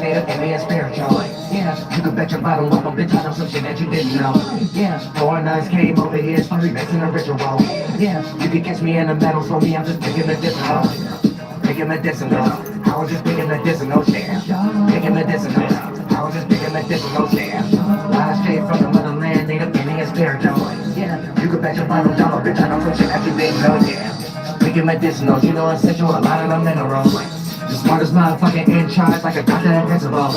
native and spiritual. Yeah, you could bet your bottom up, I'm bitch, I know some shit that you didn't know. Yeah, foreigners came over here, started mixing a ritual. Yeah, you could catch me in the metal, so me, I'm just picking the disco. Picking medicinal. I was just picking medicinal, yeah. Picking medicinal. I was just picking medicinal, yeah. Live straight from the motherland, native Indian spiritual. Yeah, you could bet your bottom dollar, bitch, I know some shit that you didn't know, yeah. Picking medicinals, you know essential, a lot of them minerals. The smartest motherfucker in charge, like a doctor and principal.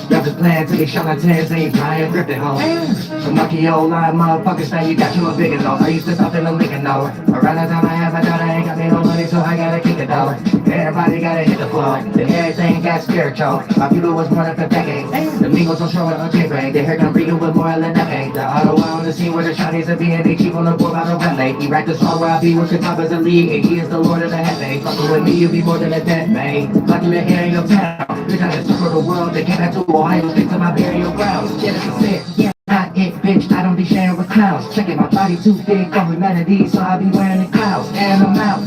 Y'all just playing till they charlatans, they ain't trying to grip it, ho. The monkey old line motherfuckers say you got you a bigger though. I used to stop in the Lincoln though. Around the time I had my daughter, ain't got me no money, so I gotta kick it though. Everybody gotta hit the floor, then everything got spiritual. My people was running for decades. The Migos don't show it on J-Break. They heard I'm breathing with more than decade. The auto on the scene where the Chinese are being, they cheap on the board by the red lake. He racked the song where I be with the top as a league, and he is the lord of the heaven. Fucking with me, you be more than a dead man. Lucky you're here in your town. Bitch, I just took for the world, they came back to Ohio, stick to my burial grounds. Yeah, that's it, yeah. Not it, bitch, I don't be sharing with clowns. Checking my body too big for humanity, so I be wearing the clouds. And I'm out.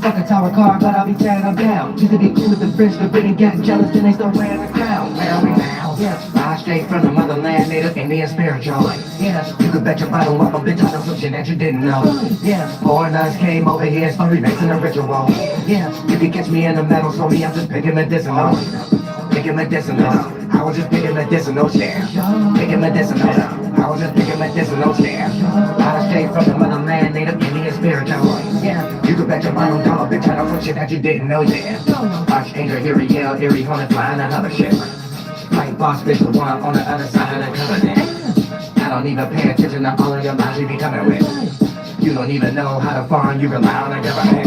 Fuck a tower car, but I'll be tearing them down. Used to be cool with the French, but really getting jealous, then they start wearing the crown. Wearing me now, yeah. Fly straight from the motherland, native Indian spiritual. Yeah, you could bet your bottom up, bitch, I know some shit that you didn't know. Yeah, foreigners came over here, started mixing a ritual. Yeah, you could catch me in the metal, so me, I'm just picking medicinal. Picking medicinal. I was just picking medicinal, yeah. Picking medicinal. I was just picking medicinal, yeah. Fly straight from the motherland, native Indian spiritual. Yeah, you could bet your bottom dollar, bitch, I know some shit that you didn't know, yeah. Archangel, Erie, yell, Erie, Hornet, flying another shit. Fight boss, bitch, the one on the other side of the covenant. I don't even pay attention to all of your lies you be coming with. You don't even know how to farm, you rely on the government.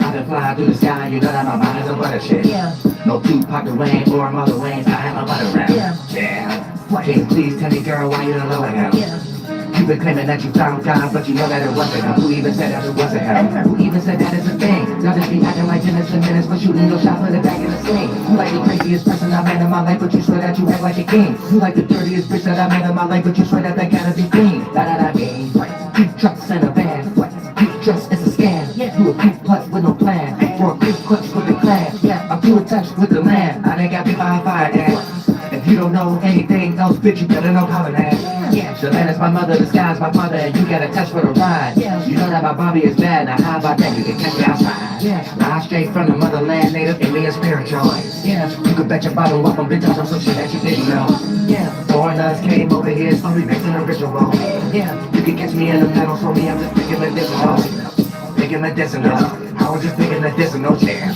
I can fly through the sky, you know that my mind is a butter shit. Yeah. No Tupac the Wayne or Mother Wayne's, I have a butter rap. Yeah. Can you please tell me, girl, why you don't know him? Yeah. You been claiming that you found God, but you know that it wasn't him. Who even said that it wasn't him? Who even said that is a thing? Y'all just be acting like Dennis and Menace, but shooting your shot, put it back in the sling. You like the craziest person I met in my life, but you swear that you act like a king. You like the dirtiest bitch that I met in my life, but you swear that that gotta be clean. Da mean. Keep trucks in a van. Keep trucks is a scam. You a quick putz with no plan. Or a quick clutch with the clan. Yeah, I'm too attached with the land. I done got me by a fire ant. If you don't know anything else, bitch, you better know how to land. Yeah, the land is my mother, the sky's my father, and you got a touch for the ride. Yeah, you know that my Bobby is bad, now how about that? You can catch me outside. Yeah, fly straight from the motherland, native Indian spiritual. Yeah, you could bet your bottom up on bitch, I know some shit that you didn't know. Yeah, foreigners came over here, slowly mixing a ritual. Yeah, you can catch me in the metal, so me, I'm just picking medicinal. Picking medicinal. I was just picking medicinal, yeah.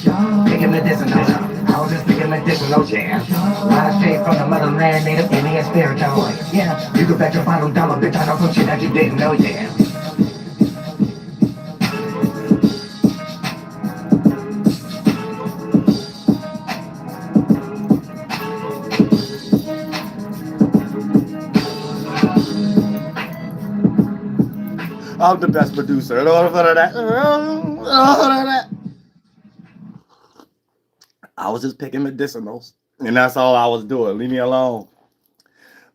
Picking medicinal. I was just picking medicinal, yeah. Fly straight from the motherland, native Indian spiritual. Yeah, you could bet your bottom dollar, bitch, I know some shit that you didn't know, yeah. I'm the best producer. I was just picking medicinals, and that's all I was doing. Leave me alone.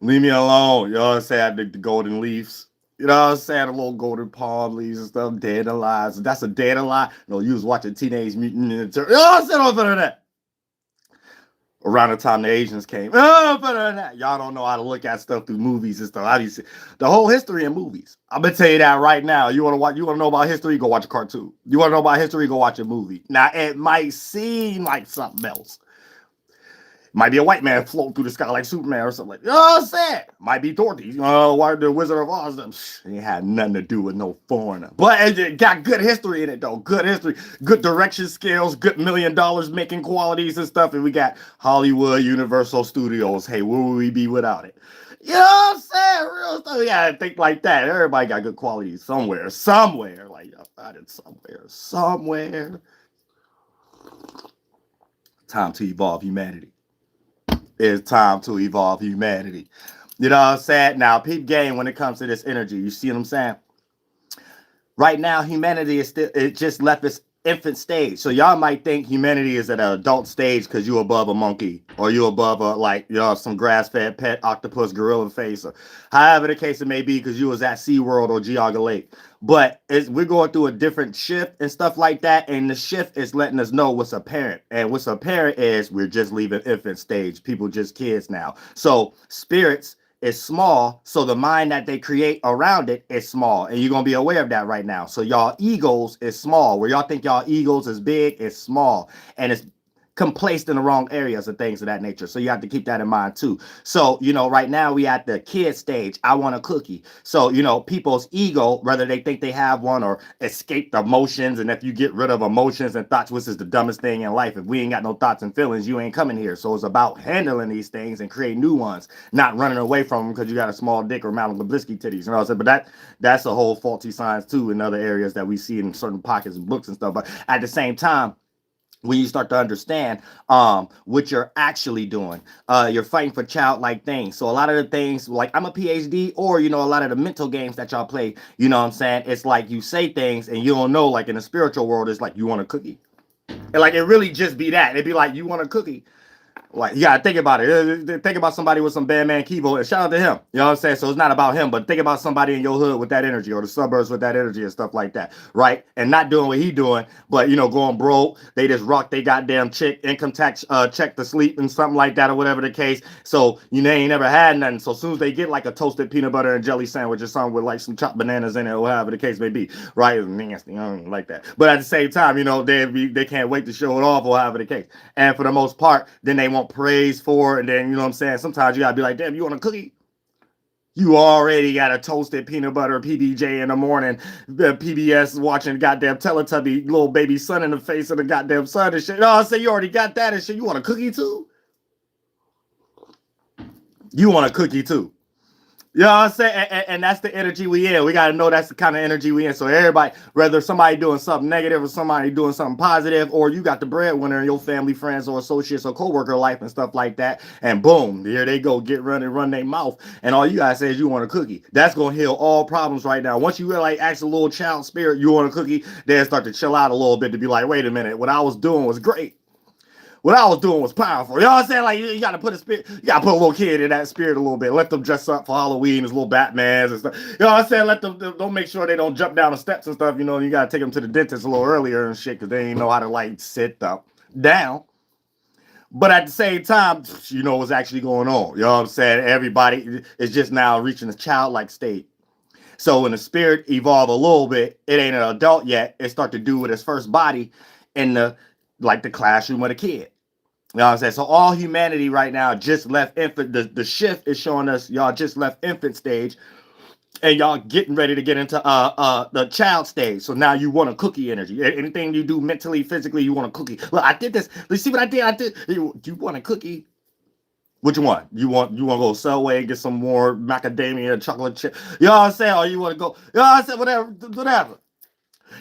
Leave me alone. You know what I'm saying? The golden leaves. You know what I'm saying? The little golden palm leaves and stuff. Dead and alive. That's a dead and alive. No, you was watching Teenage Mutant Ninja Turtles. You know what I'm saying? Better than that. Around the time the Asians came. Oh, better than that. Y'all don't know how to look at stuff through movies and stuff. I used to, the whole history in movies. I'm gonna tell you that right now. You wanna watch? You wanna know about history? Go watch a cartoon. You wanna know about history? Go watch a movie. Now it might seem like something else. Might be a white man floating through the sky like Superman or something like that. You know what I'm saying? Might be Dorothy. Why the Wizard of Oz? It had nothing to do with no foreigner. But it got good history in it, though. Good history. Good direction skills. Good $1 million making qualities and stuff. And we got Hollywood, Universal Studios. Hey, where would we be without it? You know what I'm saying? Real stuff. Yeah, think like that. Everybody got good qualities somewhere. Somewhere. Like, I found it somewhere. Somewhere. Time to evolve humanity. It's time to evolve humanity. You know what I'm saying? Now, peep game when it comes to this energy. You see what I'm saying? Right now, humanity is still, it just left its infant stage. So y'all might think humanity is at an adult stage because you above a monkey or you above a like some grass-fed pet octopus gorilla face or however the case it may be because you was at SeaWorld or Geauga Lake. But we're going through a different shift and stuff like that, and the shift is letting us know what's apparent. And what's apparent is we're just leaving infant stage. People just kids now. So spirits is small, so the mind that they create around it is small, and you're gonna be aware of that right now. So y'all egos is small. Where y'all think y'all egos is big, is small, and it's placed in the wrong areas and things of that nature. So you have to keep that in mind too. So right now we at the kid stage. I want a cookie. So people's ego, whether they think they have one or escape the emotions, and if you get rid of emotions and thoughts, which is the dumbest thing in life. If we ain't got no thoughts and feelings, you ain't coming here. So it's about handling these things and create new ones, not running away from them because you got a small dick or Madame Blavatsky titties. You know what I'm saying? But that's a whole faulty science too in other areas that we see in certain pockets and books and stuff. But at the same time, when you start to understand what you're actually doing, you're fighting for childlike things. So a lot of the things, like I'm a PhD, or a lot of the mental games that y'all play, you know what I'm saying, it's like you say things and you don't know. Like in the spiritual world, it's like you want a cookie, and like it really just be that. It'd be like you want a cookie. Like, you gotta think about it. Think about somebody with some Batman keyboard, and shout out to him. You know what I'm saying? So it's not about him, but think about somebody in your hood with that energy, or the suburbs with that energy and stuff like that, right? And not doing what he doing, but going broke. They just rock they goddamn income tax check to sleep and something like that, or whatever the case. So they ain't never had nothing. So as soon as they get like a toasted peanut butter and jelly sandwich or something with like some chopped bananas in it, or whatever the case may be, right? It's nasty. I don't like that. But at the same time, they can't wait to show it off, or however the case. And for the most part, then they want praise for it, and then what I'm saying, sometimes you gotta be like, damn, you want a cookie? You already got a toasted peanut butter PBJ in the morning, the PBS watching goddamn Teletubby little baby son in the face of the goddamn sun and shit. No, I say you already got that and shit. You want a cookie too? You want a cookie too? You know what I'm saying? And that's the energy we in. We got to know that's the kind of energy we in. So everybody, whether somebody doing something negative or somebody doing something positive, or you got the breadwinner in your family, friends, or associates or coworker life and stuff like that, and boom, here they go, run their mouth. And all you got to say is you want a cookie. That's going to heal all problems right now. Once you really ask a little child spirit, you want a cookie, then start to chill out a little bit to be like, wait a minute, what I was doing was great. What I was doing was powerful. You know what I'm saying? Like, you gotta put you gotta put a little kid in that spirit a little bit. Let them dress up for Halloween as little Batmans and stuff. You know what I'm saying? Let them don't make sure they don't jump down the steps and stuff. You gotta take them to the dentist a little earlier and shit because they ain't know how to like sit up down. But at the same time, you know what's actually going on. You know what I'm saying? Everybody is just now reaching a childlike state. So when the spirit evolve a little bit, it ain't an adult yet. It start to do with its first body in the classroom of a kid. You know what I'm saying? So all humanity right now just left infant. The shift is showing us y'all just left infant stage, and y'all getting ready to get into the child stage. So now you want a cookie energy. Anything you do mentally, physically, you want a cookie. Look, I did this. Let's see what I did. You want a cookie? Which one? You want to go Subway and get some more macadamia chocolate chip? You know what I'm saying? Or you want to go? You know what I'm saying? Whatever.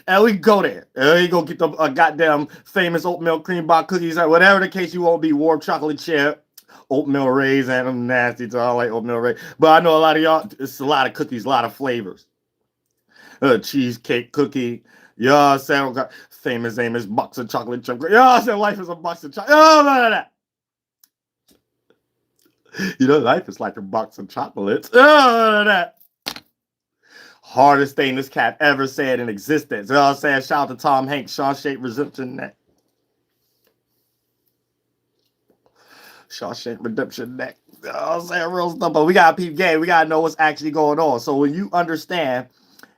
And we go there. And you go get the goddamn famous oatmeal cream bar cookies or whatever the case you want to be. Warm chocolate chip, oatmeal raisin. I'm nasty, so I like oatmeal raisin. But I know a lot of y'all, it's a lot of cookies, a lot of flavors. Cheesecake cookie. You know what I'm saying? Famous Amos box of chocolate chip. You know what I'm saying? Life is a box of chocolate. Oh, none of that. Life is like a box of chocolates. Oh, none of that. Hardest thing this cat ever said in existence. You know what I'm saying? Shout out to Tom Hanks, Shawshank Redemption Neck. Shawshank Redemption Neck. You know what I'm saying? Real stuff. But we got to peep game. We got to know what's actually going on. So when you understand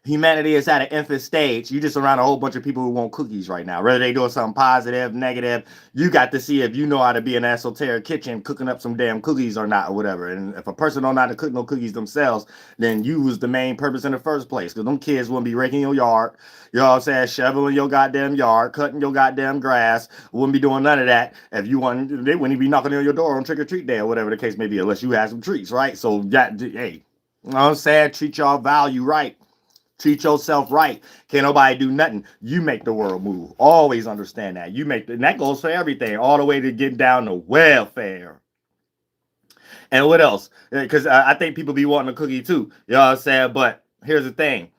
humanity is at an infant stage, you just around a whole bunch of people who want cookies right now. Whether they doing something positive, negative, you got to see if you know how to be in an esoteric kitchen cooking up some damn cookies or not or whatever. And if a person don't know how to cook no cookies themselves, then you was the main purpose in the first place. Because them kids wouldn't be raking your yard, you know what I'm saying, shoveling your goddamn yard, cutting your goddamn grass, wouldn't be doing none of that. If you want, they wouldn't be knocking on your door on trick-or-treat day or whatever the case may be, unless you had some treats, right? So that, hey, you know what I'm saying, treat y'all value right. Treat yourself right. Can't nobody do nothing. You make the world move. Always understand that. And that goes for everything, all the way to getting down to welfare. And what else? Because I think people be wanting a cookie too. You know what I'm saying? But here's the thing.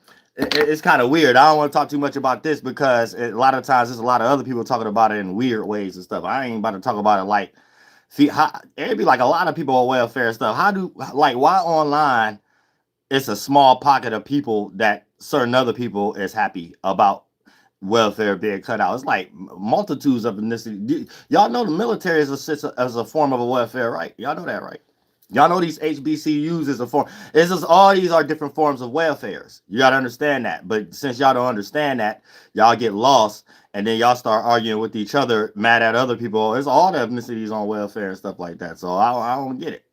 it's kind of weird. I don't want to talk too much about this because a lot of times there's a lot of other people talking about it in weird ways and stuff. I ain't about to talk about it like, see, it'd be like a lot of people on welfare and stuff. Why online it's a small pocket of people that certain other people is happy about welfare being cut out. It's like multitudes of ethnicity. Y'all know the military is a form of a welfare, right? Y'all know that, right? Y'all know these HBCUs is a form. It's just all these are different forms of welfares. You gotta understand that. But since y'all don't understand that, y'all get lost and then y'all start arguing with each other, mad at other people. It's all the ethnicities on welfare and stuff like that. So I don't get it.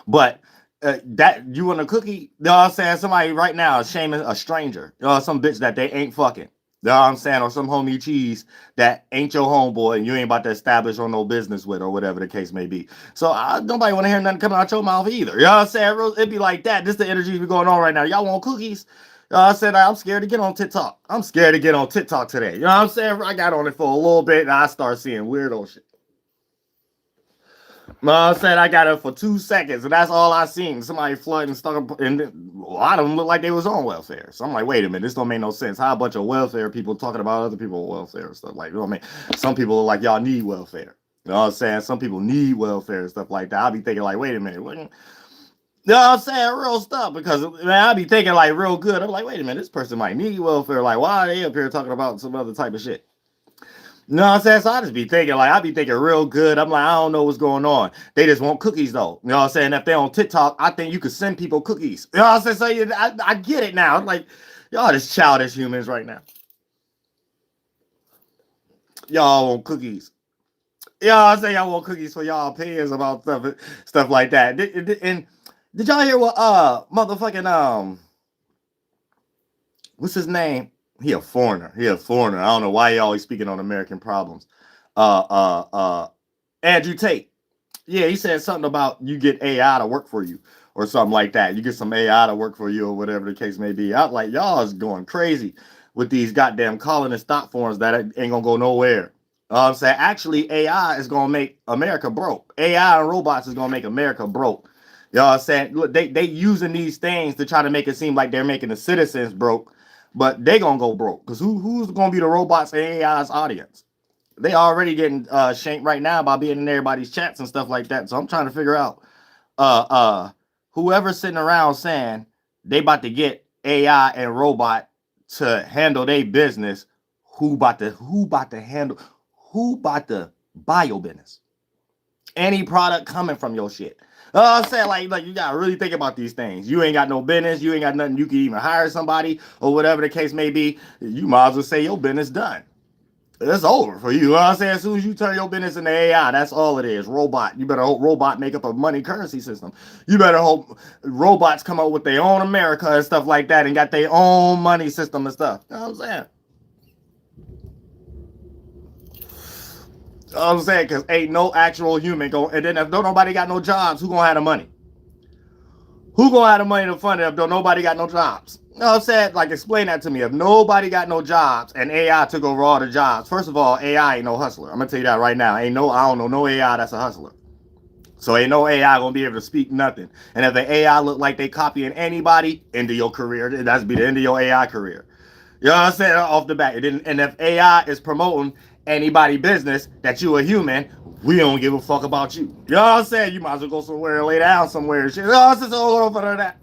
But that you want a cookie? You know what I'm saying? Somebody right now is shaming a stranger. You know, some bitch that they ain't fucking. You know what I'm saying? Or some homie cheese that ain't your homeboy and you ain't about to establish on no business with or whatever the case may be. So nobody want to hear nothing coming out your mouth either. You know what I'm saying? It'd be like that. This the energy be going on right now. Y'all want cookies? I said, I'm scared to get on TikTok. I'm scared to get on TikTok today. You know what I'm saying? I got on it for a little bit and I start seeing weirdo shit. I said I got it for 2 seconds, and that's all I seen. Somebody flooding stuck, and a lot of them looked like they was on welfare. So I'm like, wait a minute, this don't make no sense. How a bunch of welfare people talking about other people welfare and stuff like, you know what I mean? Some people are like, y'all need welfare. You know what I'm saying? Some people need welfare and stuff like that. I'll be thinking like, wait a minute, what? You know what I'm saying? Real stuff, because man, I'll be thinking like real good. I'm like, wait a minute, this person might need welfare. Like, why are they up here talking about some other type of shit? You know what I'm saying? So I just be thinking, like, I be thinking real good. I'm like, I don't know what's going on. They just want cookies, though. You know what I'm saying? If they're on TikTok, I think you could send people cookies. You know what I'm saying? So I get it now. I'm like, y'all just childish humans right now. Y'all want cookies. You know what I'm saying? Y'all want cookies for y'all opinions about stuff like that. And did y'all hear what, motherfucking, what's his name? He a foreigner. I don't know why he always speaking on American problems. Andrew Tate. Yeah, he said something about you get AI to work for you or something like that. You get some AI to work for you or whatever the case may be. I was like, y'all is going crazy with these goddamn calling and stop forms that ain't gonna go nowhere. I'm saying actually AI is gonna make America broke. AI and robots is gonna make America broke. You know what I'm saying? Look, they using these things to try to make it seem like they're making the citizens broke. But they gonna go broke because who's gonna be the robots and AI's audience? They already getting shanked right now by being in everybody's chats and stuff like that. So I'm trying to figure out whoever's sitting around saying they about to get AI and robot to handle their business. Who about to buy your business? Any product coming from your shit. I'm saying like you gotta really think about these things. You ain't got no business. You ain't got nothing. You can even hire somebody or whatever the case may be. You might as well say your business done. It's over for you. You know what I'm saying? As soon as you turn your business into AI, that's all it is. Robot. You better hope robot make up a money currency system. You better hope robots come up with their own America and stuff like that and got their own money system and stuff. You know what I'm saying? I'm saying, because ain't no actual human going, and then if don't nobody got no jobs, who gonna have the money? Who gonna have the money to fund it if don't nobody got no jobs? You know what I'm saying? Like, explain that to me. If nobody got no jobs and AI took over all the jobs, first of all, AI ain't no hustler. I'm gonna tell you that right now. I don't know no AI that's a hustler. So ain't no AI gonna be able to speak nothing. And if the AI look like they copying anybody, end of your career. That's be the end of your AI career. You know what I'm saying? Off the bat. And if AI is promoting anybody business that you a human, we don't give a fuck about you. You know what I'm saying? You might as well go somewhere and lay down somewhere and shit. You know what I'm saying? So over that.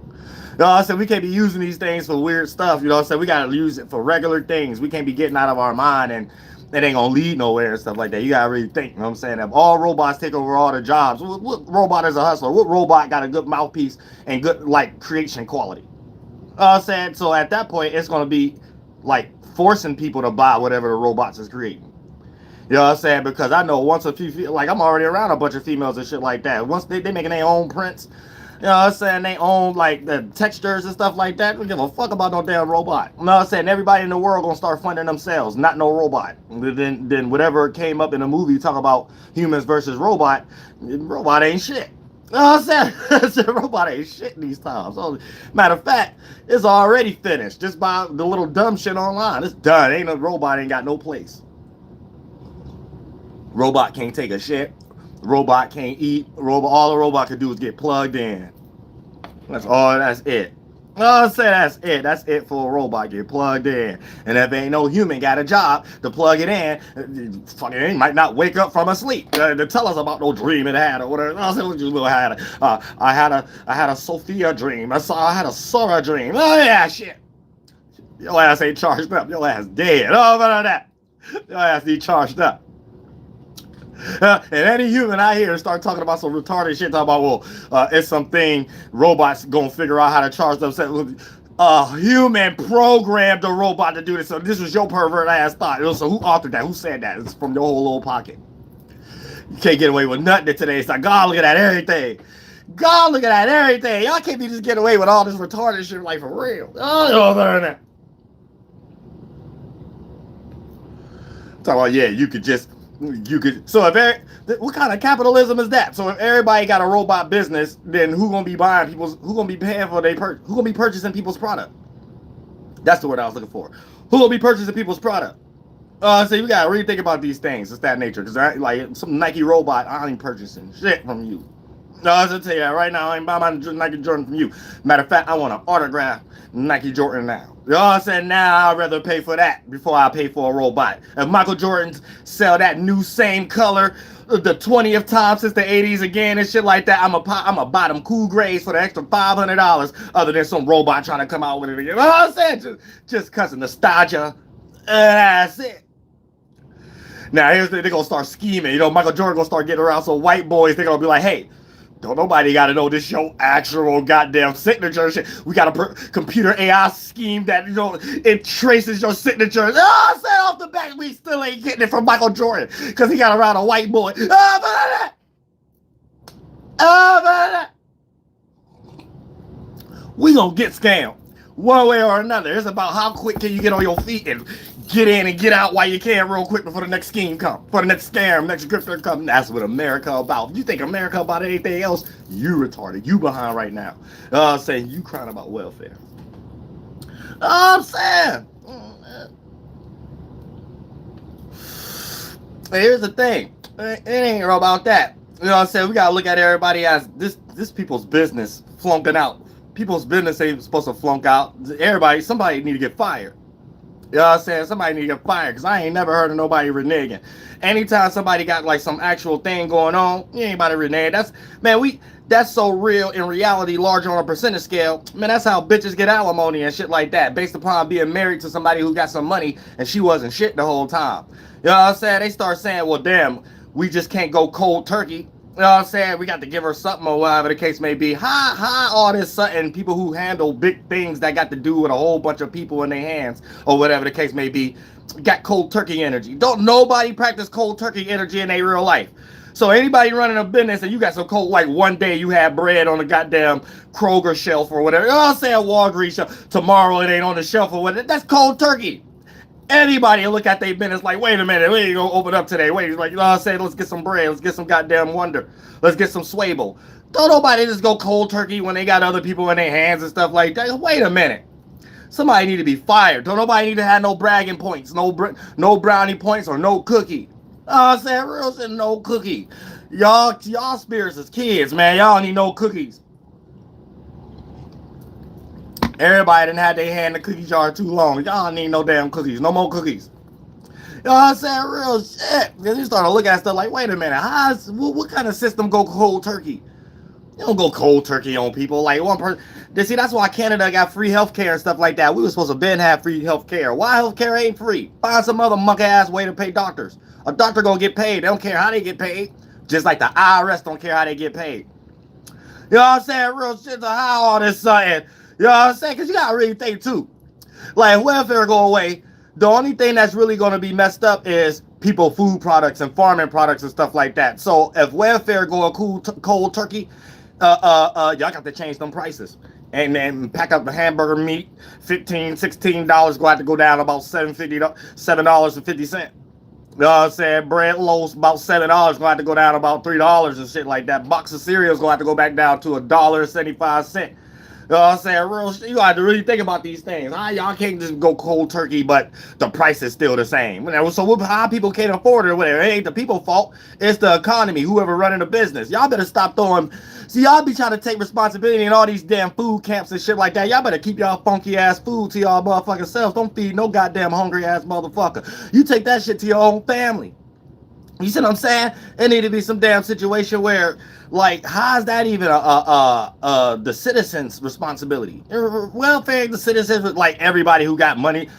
You know what I'm saying? We can't be using these things for weird stuff. You know what I'm saying? We gotta use it for regular things. We can't be getting out of our mind and it ain't gonna lead nowhere and stuff like that. You gotta really think. You know what I'm saying? If all robots take over all the jobs, what robot is a hustler? What robot got a good mouthpiece and good like creation quality? I'm saying, so at that point, it's going to be like forcing people to buy whatever the robots is creating. You know what I'm saying? Because I know once a few, like I'm already around a bunch of females and shit like that. Once they making their own prints, you know what I'm saying? They own like the textures and stuff like that. We don't give a fuck about no damn robot. You know what I'm saying? Everybody in the world going to start funding themselves, not no robot. Then whatever came up in the movie talk about humans versus robot ain't shit. You know what I'm saying? Robot ain't shit these times. So, matter of fact, it's already finished. Just by the little dumb shit online. It's done. Ain't no robot ain't got no place. Robot can't take a shit. Robot can't eat. All the robot can do is get plugged in. That's all. That's it. You Oh, say that's it. That's it for a robot get plugged in. And if ain't no human got a job to plug it in, fucking might not wake up from a sleep to tell us about no dream it had or whatever. I said, what you had? I had a Sophia dream. I had a Sora dream. Oh yeah, shit. Your ass ain't charged up. Your ass dead. Oh, but that. Your ass need charged up. And any human out here start talking about some retarded shit, talking about, well, it's something robots gonna figure out how to charge themselves. A human programmed a robot to do this. So this was your pervert ass thought. So who authored that? Who said that? It's from your whole little pocket. You can't get away with nothing today. It's like, God, look at that everything. God, look at that everything. Y'all can't be just getting away with all this retarded shit like for real. Oh, that. Talking about, yeah, you could. So what kind of capitalism is that? So if everybody got a robot business, then who gonna be buying people's? Who gonna be paying for who gonna be purchasing people's product? That's the word I was looking for. Who gonna be purchasing people's product? So you gotta really think about these things. It's that nature, because like some Nike robot, I ain't purchasing shit from you. No, I was gonna tell you that right now. I ain't buying my Nike Jordan from you. Matter of fact, I want an autograph Nike Jordan now. You know what I'm saying? Now I'd rather pay for that before I pay for a robot. If Michael Jordans sell that new same color the 20th time since the 80s again and shit like that, I'm a buy them cool grays for the extra $500 other than some robot trying to come out with it again. You know what I'm saying? Just cause of nostalgia. That's it. Now they're gonna start scheming. You know, Michael Jordan gonna start getting around some white boys. They're gonna be like, hey, don't nobody got to know this your actual goddamn signature shit. We got a computer AI scheme that, you know, it traces your signature. Oh, I said off the back, we still ain't getting it from Michael Jordan because he got around a white boy. We gonna get scammed one way or another. It's about how quick can you get on your feet and get in and get out while you can real quick before the next scheme come, for the next scam, next grifter come. That's what America about. If you think America about anything else, you retarded. You behind right now. I'm saying you crying about welfare. I'm saying. Here's the thing. It ain't about that. You know what I'm saying? We gotta look at everybody as this people's business flunking out. People's business ain't supposed to flunk out. Somebody need to get fired. You know what I'm saying? Somebody need to get fired because I ain't never heard of nobody reneging. Anytime somebody got like some actual thing going on, you ain't about to renege. That's so real in reality, larger on a percentage scale. Man, that's how bitches get alimony and shit like that, based upon being married to somebody who got some money and she wasn't shit the whole time. You know what I'm saying? They start saying, well, damn, we just can't go cold turkey. You know what I'm saying? We got to give her something or whatever the case may be. All this something. People who handle big things that got to do with a whole bunch of people in their hands or whatever the case may be, got cold turkey energy. Don't nobody practice cold turkey energy in their real life. So anybody running a business and you got some cold, like one day you have bread on the goddamn Kroger shelf or whatever. You know what I'm saying? Walgreens shelf. Tomorrow it ain't on the shelf or whatever. That's cold turkey. Anybody look at their business like, wait a minute, we ain't gonna open up today. Wait, like, you know what I'm saying? Let's get some bread. Let's get some goddamn Wonder. Let's get some Swable. Don't nobody just go cold turkey when they got other people in their hands and stuff like that. Wait a minute. Somebody need to be fired. Don't nobody need to have no bragging points, no brownie points or no cookie. I'm saying real shit, no cookie. Y'all spirits as kids, man. Y'all need no cookies. Everybody done had their hand in the cookie jar too long. Y'all need no damn cookies. No more cookies. You know what I'm saying? Real shit. Because you start to look at stuff like, wait a minute. What kind of system go cold turkey? You don't go cold turkey on people. Like one person. See, that's why Canada got free healthcare and stuff like that. We were supposed to have free healthcare. Why healthcare ain't free? Find some other monkey ass way to pay doctors. A doctor gonna get paid. They don't care how they get paid. Just like the IRS don't care how they get paid. You know what I'm saying? Real shit to how all this something. You know what I'm saying? Because you got to really think, too. Like, welfare go away. The only thing that's really going to be messed up is people food products and farming products and stuff like that. So, if welfare go a cold turkey, y'all got to change them prices. And then pack up the hamburger meat, $15, $16, go have to go down about $7.50. You know what I'm saying? Bread loaves about $7, gonna have to go down about $3 and shit like that. Box of cereals gonna have to go back down to $1.75. You know what I'm saying? Real shit. You have to really think about these things. Y'all can't just go cold turkey, but the price is still the same. So how people can't afford it or whatever. It ain't the people's fault. It's the economy, whoever running the business. Y'all better stop throwing See, y'all be trying to take responsibility in all these damn food camps and shit like that. Y'all better keep y'all funky ass food to y'all motherfucking selves. Don't feed no goddamn hungry ass motherfucker. You take that shit to your own family. You see what I'm saying? It need to be some damn situation where, like, how is that even the citizens' responsibility? Welfare, the citizens, like everybody who got money.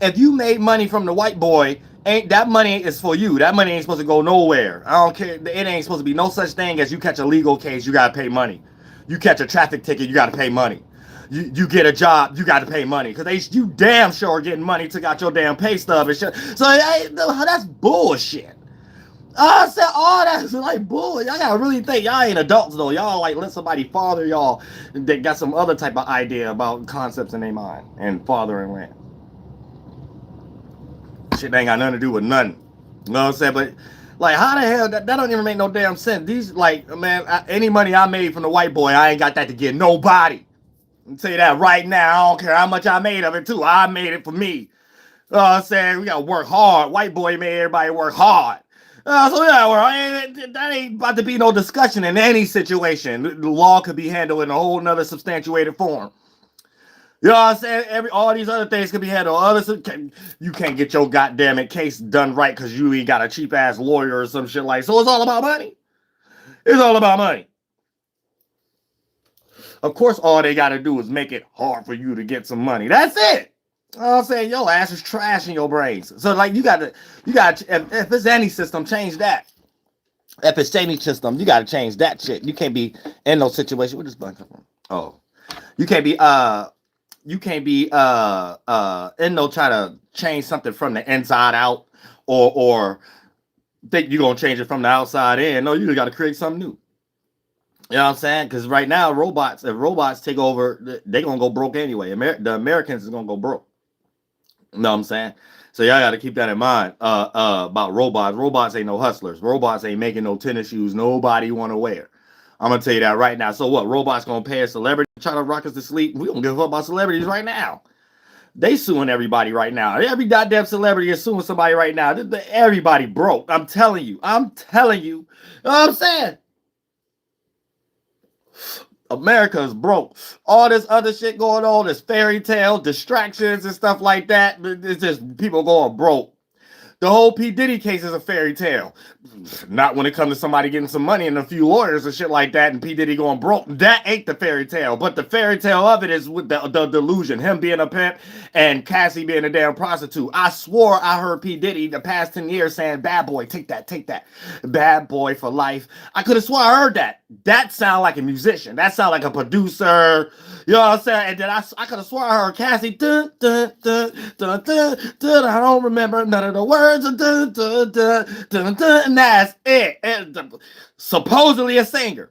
If you made money from the white boy, ain't that money is for you. That money ain't supposed to go nowhere. I don't care. It ain't supposed to be no such thing as you catch a legal case, you gotta pay money. You catch a traffic ticket, you gotta pay money. You get a job, you got to pay money because you damn sure are getting money. Took out your damn pay stub and shit. So that's bullshit. I said all that's like bull. Y'all gotta really think. Y'all ain't adults though. Y'all like let somebody father y'all that got some other type of idea about concepts in their mind and fathering land. Shit ain't got nothing to do with nothing. You know what I'm saying? But like, how the hell that don't even make no damn sense. These like, man, any money I made from the white boy, I ain't got that to give nobody. I'll tell you that right now. I don't care how much I made of it too. I made it for me. You know what I'm saying? We gotta work hard. White boy made everybody work hard. So yeah, well, that ain't about to be no discussion in any situation. The law could be handled in a whole nother substantiated form. You know what I'm saying? All these other things could be handled. You can't get your goddamn case done right because you ain't got a cheap ass lawyer or some shit like. So it's all about money. It's all about money. Of course, all they got to do is make it hard for you to get some money. That's it. You know what I'm saying? Your ass is trash in your brains. So like you got to, if it's any system, change that. If it's any system, you got to change that shit. You can't be in no situation. Where this button come from? Oh, you can't be in no try to change something from the inside out or think you're gonna change it from the outside in. No, you got to create something new. You know what I'm saying? Because right now, if robots take over, they're gonna go broke anyway. The Americans is gonna go broke. You know what I'm saying? So y'all got to keep that in mind about robots. Robots ain't no hustlers. Robots ain't making no tennis shoes nobody want to wear. I'm going to tell you that right now. So what? Robots going to pay a celebrity to try to rock us to sleep? We don't give a fuck about celebrities right now. They suing everybody right now. Every goddamn celebrity is suing somebody right now. Everybody broke. I'm telling you. You know what I'm saying? America is broke. All this other shit going on, this fairy tale, distractions and stuff like that. It's just people going broke. The whole P. Diddy case is a fairy tale. Not when it comes to somebody getting some money and a few lawyers and shit like that and P. Diddy going broke. That ain't the fairy tale. But the fairy tale of it is with the delusion. Him being a pimp and Cassie being a damn prostitute. I swore I heard P. Diddy the past 10 years saying, bad boy, take that. Bad boy for life. I could have swore I heard that. That sound like a musician. That sound like a producer. You know what I'm saying? And then I could have swore I heard Cassie. Dun, dun, dun, dun, dun, dun, I don't remember none of the words. Dun, dun, dun, dun, dun, and that's it. And, supposedly a singer.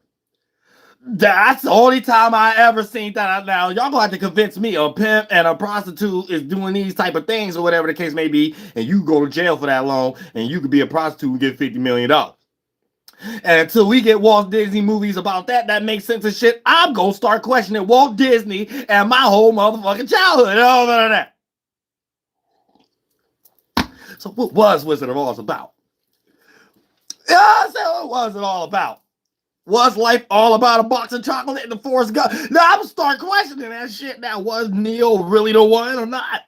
That's the only time I ever seen that. Now, y'all gonna have to convince me a pimp and a prostitute is doing these type of things or whatever the case may be, and you go to jail for that long, and you could be a prostitute and get $50 million. And until we get Walt Disney movies about that makes sense of shit, I'm gonna start questioning Walt Disney and my whole motherfucking childhood and all of that. So what was Wizard of Oz about? Yeah, I said, what was it all about? Was life all about a box of chocolate and the Forrest Gump? Now I'm gonna start questioning that shit. Now, was Neo really the one or not?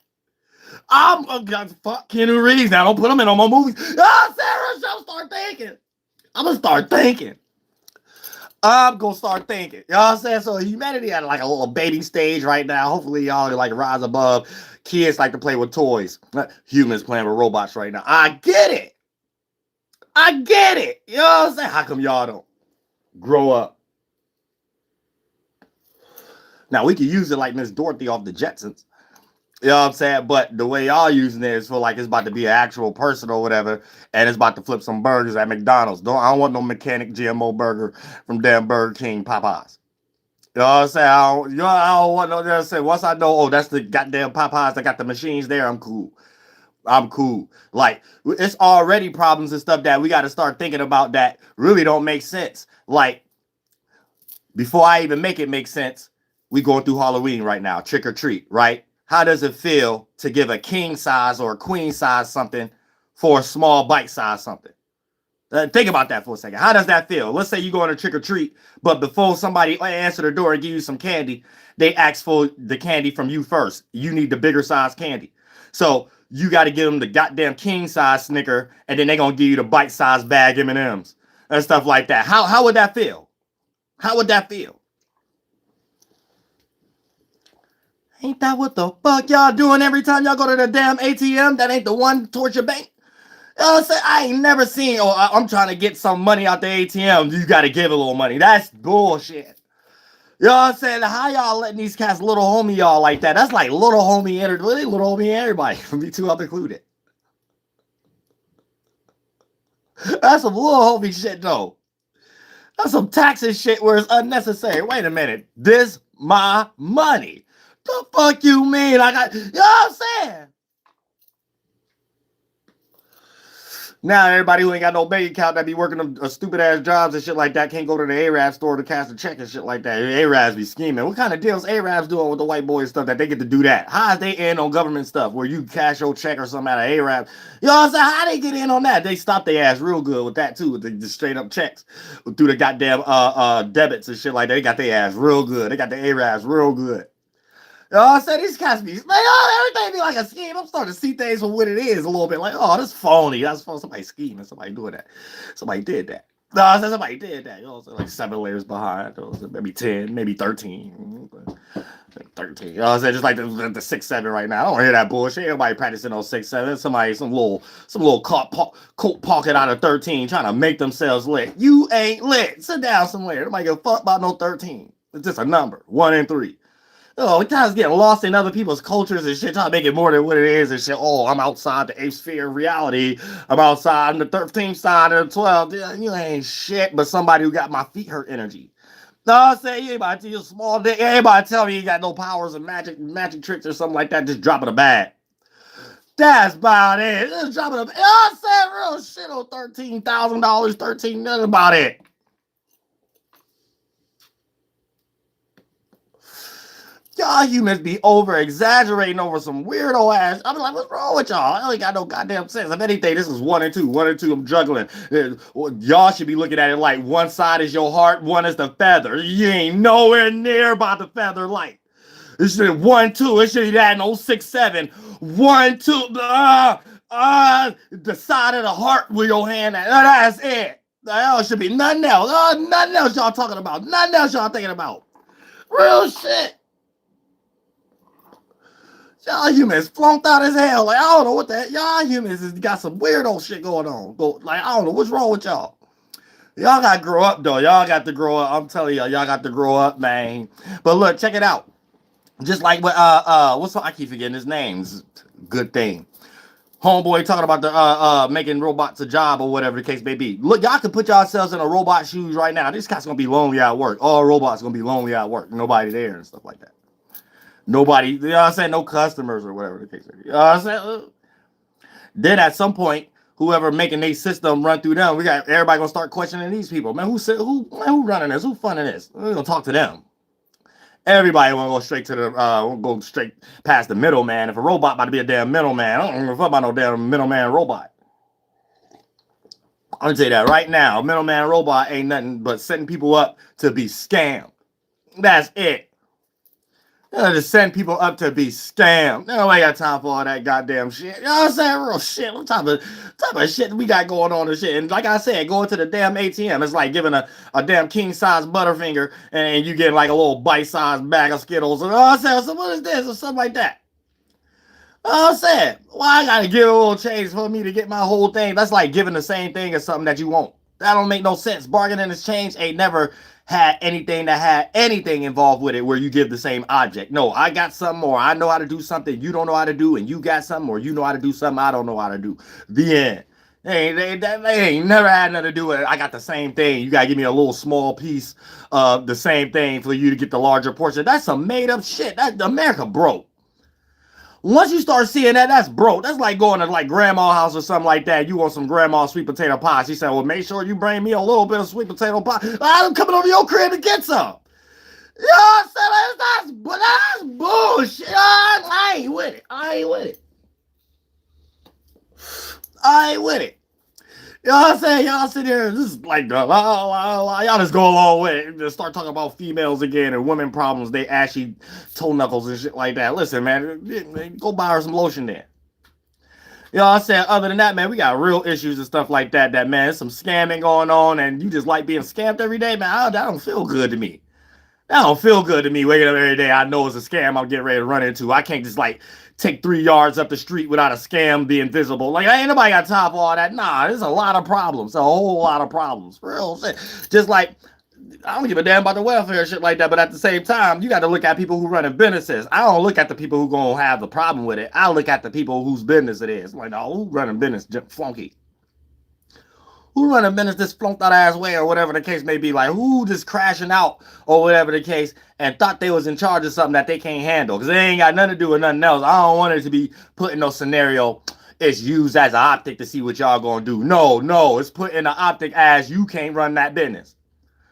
I'm gonna fuck Keanu Reeves. Now don't put him in on my movies. Ah, Sarah, so start thinking. I'm gonna start thinking. I'm gonna start thinking. You know what I'm saying? So humanity at like a little baby stage right now. Hopefully y'all like rise above. Kids like to play with toys. Humans playing with robots right now. I get it. You know what I'm saying? How come y'all don't grow up? Now we can use it like Miss Dorothy off the Jetsons. You know what I'm saying? But the way y'all using it is for like it's about to be an actual person or whatever, and it's about to flip some burgers at McDonald's. I don't want no mechanic GMO burger from damn Burger King Popeyes. You know what I'm saying? I don't want no. You know what I'm saying? Once I know, oh, that's the goddamn Popeyes that got the machines there, I'm cool. Like, it's already problems and stuff that we got to start thinking about that really don't make sense. Like, before I even make it make sense, we going through Halloween right now, trick or treat, right? How does it feel to give a king size or a queen size something for a small bite size something? Think about that for a second. How does that feel? Let's say you go on a trick or treat, but before somebody answer the door and give you some candy, they ask for the candy from you first. You need the bigger size candy. So you got to give them the goddamn king size Snicker, and then they're going to give you the bite size bag M&Ms and stuff like that. How would that feel? How would that feel? Ain't that what the fuck y'all doing every time y'all go to the damn ATM? That ain't the one towards your bank? You know what I'm saying? I ain't never seen, oh, I'm trying to get some money out the ATM. You got to give a little money. That's bullshit. You know what I'm saying? How y'all letting these cats little homie y'all like that? That's like little homie little homie everybody. Me too, I'm included. That's some little homie shit, though. That's some taxes shit where it's unnecessary. Wait a minute. This my money. The fuck you mean? I got, you know what I'm saying? Now everybody who ain't got no bank account that be working a stupid ass jobs and shit like that can't go to the Arab store to cash a check and shit like that. Arabs be scheming. What kind of deals Arabs doing with the white boys stuff that they get to do that? How is they in on government stuff where you cash your check or something out of Arab? You know what I'm saying? How they get in on that? They stop their ass real good with that too, with the straight up checks through the goddamn debits and shit like that. They got their ass real good. They got the Arabs real good. You know what I'm saying? These cats be like, oh, everything be like a scheme. I'm starting to see things for what it is a little bit. Like, oh, this phony. That's phony. Somebody scheming. Somebody doing that. Somebody did that. No, I said somebody did that. You know what I'm saying? Like 7 layers behind. Maybe 10, maybe 13. 13. You know what I'm saying? Just like the 6, 7 right now. I don't hear that bullshit. Everybody practicing on 6, 7. Somebody, some little coat pocket out of 13 trying to make themselves lit. You ain't lit. Sit down somewhere. Nobody give a fuck about no 13. It's just a number. 1 and 3. Oh, we times getting lost in other people's cultures and shit, trying to make it more than what it is and shit. Oh, I'm outside the 8th sphere of reality. I'm outside on the 13th side of the 12th. You ain't shit, but somebody who got my feet hurt energy. No, I'm saying you ain't about to tell you small dick. Anybody tell me you got no powers and magic tricks or something like that, just dropping a bag. That's about it. Just dropping a bag. You know what I'm saying? Real shit on $13,000, $13 million about it. Y'all humans be over-exaggerating over some weirdo ass. I'm like, what's wrong with y'all? I ain't got no goddamn sense. If anything, this is 1 and 2. 1 and 2, I'm juggling. Y'all should be looking at it like one side is your heart, one is the feather. You ain't nowhere near by the feather light. It should be 1, 2. It should be that in 6, 7. 1, 2. The side of the heart with your hand at. That's it. The hell should be nothing else. Nothing else y'all talking about. Nothing else y'all thinking about. Real shit. Y'all humans flunked out as hell. Like, I don't know what that. Y'all humans has got some weirdo shit going on. Like, I don't know what's wrong with y'all. Y'all got to grow up, though. Y'all got to grow up. I'm telling y'all got to grow up, man. But look, check it out. Just like what, I keep forgetting his name. Good thing. Homeboy talking about the making robots a job or whatever the case may be. Look, y'all can put yourselves in a robot shoes right now. This guy's gonna be lonely at work. All robots gonna be lonely at work. Nobody there and stuff like that. Nobody, you know what I'm saying? No customers or whatever the case may be. You know what I'm saying? Then at some point, whoever making their system run through them, we got everybody gonna start questioning these people. Man, who running this? Who funding this? We're gonna talk to them. Everybody want to go straight to the, go straight past the middleman. If a robot about to be a damn middleman, I don't give a fuck about no damn middleman robot. I'm gonna tell you that right now. A middleman robot ain't nothing but setting people up to be scammed. That's it. Just send people up to be scammed. Nobody got time for all that goddamn shit. You know what I'm saying? Real shit. What type of shit we got going on and shit? And like I said, going to the damn ATM, it's like giving a damn king-size Butterfinger and you get like a little bite-sized bag of Skittles. And I'm saying, so what is this? Or something like that. I'm saying, why I gotta give a little change for me to get my whole thing? That's like giving the same thing as something that you want. That don't make no sense. Bargain and exchange ain't never had anything that had anything involved with it where you give the same object. No, I got something more. I know how to do something you don't know how to do, and you got something or you know how to do something I don't know how to do. The end. They ain't never had nothing to do with it. I got the same thing. You gotta give me a little small piece of the same thing for you to get the larger portion. That's some made up shit. That America broke. Once you start seeing that, that's broke. That's like going to like grandma's house or something like that. You want some grandma's sweet potato pie. She said, well, make sure you bring me a little bit of sweet potato pie. I'm coming over to your crib to get some. You know what I'm saying? That's bullshit. I ain't with it. I ain't with it. You know what I'm saying? Y'all sit here, this is like, y'all just go along with it. Just start talking about females again and women problems. They ashy toe knuckles and shit like that. Listen, man, go buy her some lotion there. You know what I'm saying? Other than that, man, we got real issues and stuff like that. That, man, there's some scamming going on, and you just like being scammed every day, man. That don't feel good to me. That don't feel good to me. Waking up every day, I know it's a scam I'm getting ready to run into. I can't just like take 3 yards up the street without a scam being visible. Like, ain't nobody got time for all that. Nah, there's a lot of problems. A whole lot of problems. Real shit. Just like, I don't give a damn about the welfare and shit like that, but at the same time, you got to look at people who running businesses. I don't look at the people who gonna have the problem with it. I look at the people whose business it is. Like, oh, who running business flunky? Who running business this flunked out ass way or whatever the case may be? Like, who just crashing out or whatever the case and thought they was in charge of something that they can't handle? Because they ain't got nothing to do with nothing else. I don't want it to be put in no scenario. It's used as an optic to see what y'all gonna do. No, it's put in the optic as you can't run that business.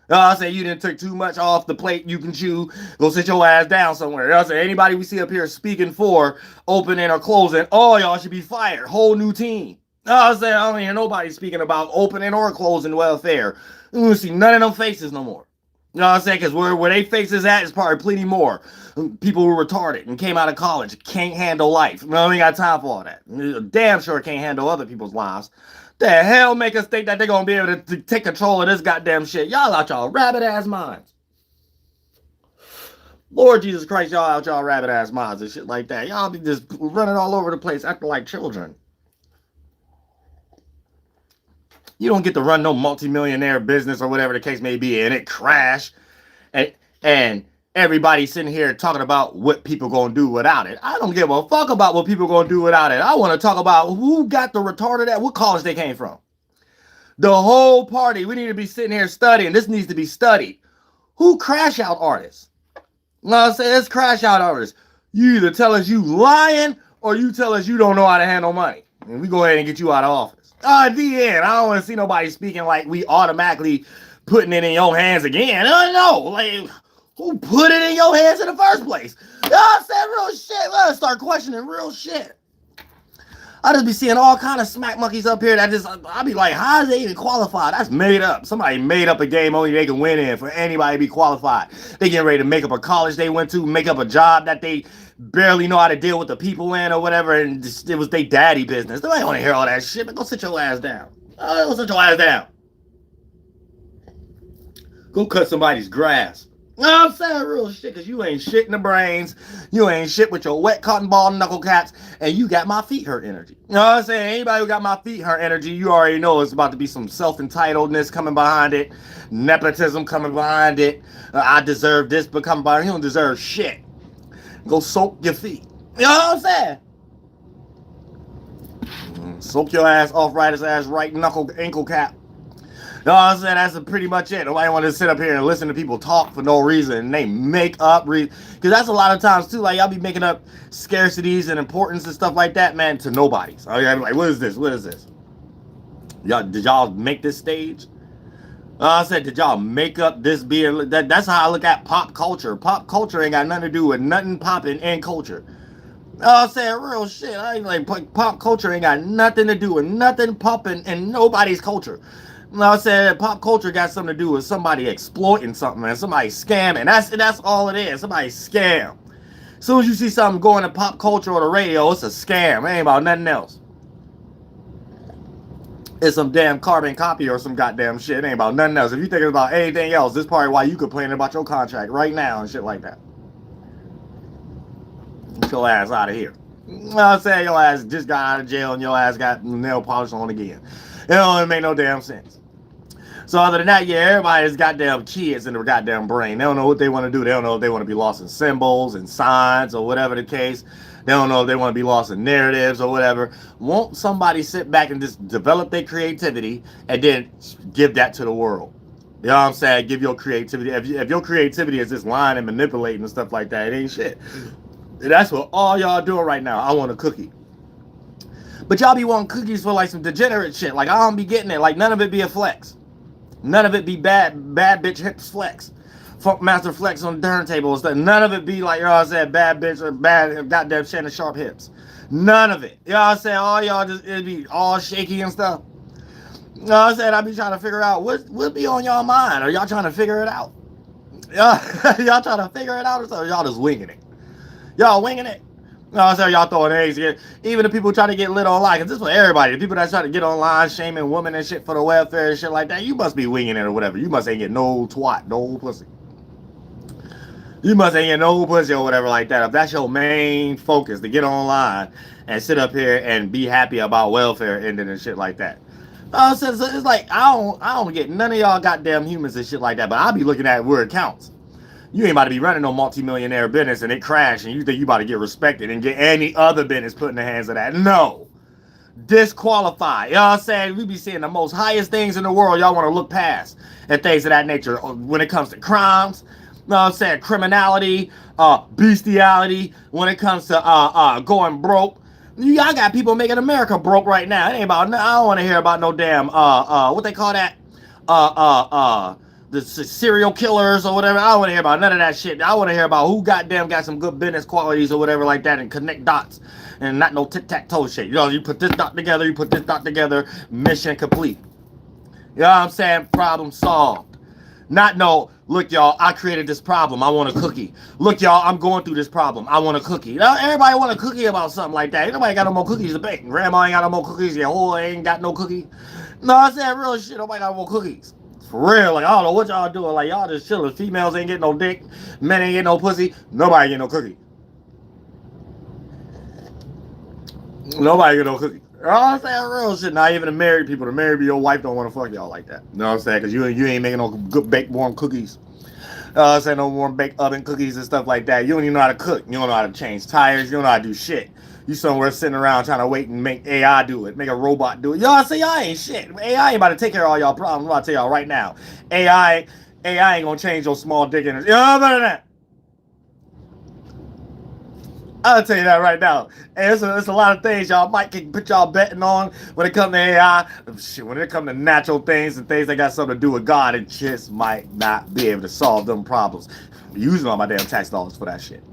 I say you didn't take too much off the plate you can chew. Go sit your ass down somewhere. I say anybody we see up here speaking for opening or closing, all y'all should be fired. Whole new team. I say I don't hear nobody speaking about opening or closing welfare. You don't see none of them faces no more. You know what I'm saying? Because where they faces at is probably plenty more. People who are retarded and came out of college can't handle life. You know, we ain't got time for all that. Damn sure can't handle other people's lives. The hell make us think that they're gonna be able to take control of this goddamn shit? Y'all out y'all rabbit ass minds. Lord Jesus Christ, y'all out y'all rabbit ass minds and shit like that. Y'all be just running all over the place acting like children. You don't get to run no multimillionaire business or whatever the case may be, and it crash, and everybody sitting here talking about what people gonna do without it. I don't give a fuck about what people gonna do without it. I want to talk about who got the retarded at, what college they came from. The whole party, we need to be sitting here studying. This needs to be studied. Who crash out artists? You know what I'm saying? It's crash out artists. You either tell us you lying or you tell us you don't know how to handle money. And we go ahead and get you out of office. At the end, I don't want to see nobody speaking like we automatically putting it in your hands again. I don't know. Like, who put it in your hands in the first place? Y'all said real shit. Let's start questioning real shit. I just be seeing all kind of smack monkeys up here that just, I be like, how is they even qualified? That's made up. Somebody made up a game only they can win in for anybody to be qualified. They getting ready to make up a college they went to, make up a job that they barely know how to deal with the people in or whatever, and just, it was their daddy business. Nobody want to hear all that shit, but go sit your ass down. Go sit your ass down. Go cut somebody's grass. You know what I'm saying? Real shit, because you ain't shit in the brains. You ain't shit with your wet cotton ball knuckle caps, and you got my feet hurt energy. You know what I'm saying? Anybody who got my feet hurt energy, you already know it's about to be some self-entitledness coming behind it, nepotism coming behind it. I deserve this, but coming behind it, you don't deserve shit. Go soak your feet. You know what I'm saying? Soak your ass off right knuckle ankle cap. You know what I'm saying? That's pretty much it. Nobody want to sit up here and listen to people talk for no reason. And they make up reasons. Because that's a lot of times, too. Like, y'all be making up scarcities and importance and stuff like that, man, to nobody. So I be like, what is this? What is this? Did y'all make this stage? I said, did y'all make up this being? That's how I look at pop culture. Pop culture ain't got nothing to do with nothing popping in culture. I said, real shit. I ain't like pop culture ain't got nothing to do with nothing popping in nobody's culture. I said, pop culture got something to do with somebody exploiting something, man. Somebody scamming. That's all it is. Somebody scam. As soon as you see something going to pop culture or the radio, it's a scam. It ain't about nothing else. It's some damn carbon copy or some goddamn shit. It ain't about nothing else. If you thinking about anything else, this is probably why you complaining about your contract right now and shit like that. Get your ass out of here. You know what I'm saying? Your ass just got out of jail and your ass got nail polish on again. It don't make no damn sense. So other than that, yeah, everybody's goddamn kids in their goddamn brain. They don't know what they want to do. They don't know if they want to be lost in symbols and signs or whatever the case. They don't know if they want to be lost in narratives or whatever. Won't somebody sit back and just develop their creativity and then give that to the world? You know what I'm saying? Give your creativity. If your creativity is just lying and manipulating and stuff like that, it ain't shit. That's what all y'all doing right now. I want a cookie. But y'all be wanting cookies for like some degenerate shit. Like, I don't be getting it. Like, none of it be a flex. None of it be bad bitch hips flex. Funk master flex on the turntable. None of it be like, you know what I'm saying, bad bitch or bad goddamn Shannon Sharp hips. None of it. You know what I'm saying? All y'all just, it'd be all shaky and stuff. You know what I'm saying? I be trying to figure out what be on y'all mind. Are y'all trying to figure it out? Y'all trying to figure it out or something? Y'all just winging it. Y'all winging it. You know what I'm saying? Y'all throwing eggs. Even the people trying to get lit online, because this is for everybody. The people that try to get online, shaming women and shit for the welfare and shit like that, you must be winging it or whatever. You must ain't get no twat, no pussy. You must ain't get no pussy or whatever like that. If that's your main focus, to get online and sit up here and be happy about welfare ending and shit like that. So it's like I don't get none of y'all goddamn humans and shit like that. But I be looking at where it counts. You ain't about to be running no multi-millionaire business and it crash and you think you about to get respected and get any other business put in the hands of that. No. Disqualify. You know what I'm saying? We be seeing the most highest things in the world. Y'all want to look past and things of that nature when it comes to crimes. You know what I'm saying? Criminality, bestiality, when it comes to going broke. Y'all got people making America broke right now. It ain't about, I don't want to hear about no damn, what they call that? The serial killers or whatever. I don't want to hear about none of that shit. I want to hear about who goddamn got some good business qualities or whatever like that and connect dots and not no tic-tac-toe shit. You know, you put this dot together, you put this dot together, mission complete. You know what I'm saying? Problem solved. Not no, look y'all, I created this problem, I want a cookie. Look y'all, I'm going through this problem, I want a cookie. You know, everybody want a cookie about something like that. Nobody got no more cookies to bake. Grandma ain't got no more cookies, your whole ain't got no cookie. No, I said real shit, nobody got no more cookies. For real, like I don't know what y'all doing, like y'all just chilling. Females ain't getting no dick, men ain't getting no pussy, nobody get no cookie. Nobody get no cookie. You know what I'm saying? Real shit. Not even the married people. The married people, your wife don't want to fuck y'all like that. You know what I'm saying? Because you ain't making no good baked warm cookies. I'm saying no warm baked oven cookies and stuff like that. You don't even know how to cook. You don't know how to change tires. You don't know how to do shit. You somewhere sitting around trying to wait and make AI do it. Make a robot do it. Y'all say y'all ain't shit. AI ain't about to take care of all y'all problems. I'm about to tell y'all right now. AI ain't gonna change your small dick energy. You know better than that. I'll tell you that right now. And it's a lot of things y'all might put y'all betting on when it comes to AI. Shit, when it comes to natural things and things that got something to do with God, it just might not be able to solve them problems. I'm using all my damn tax dollars for that shit.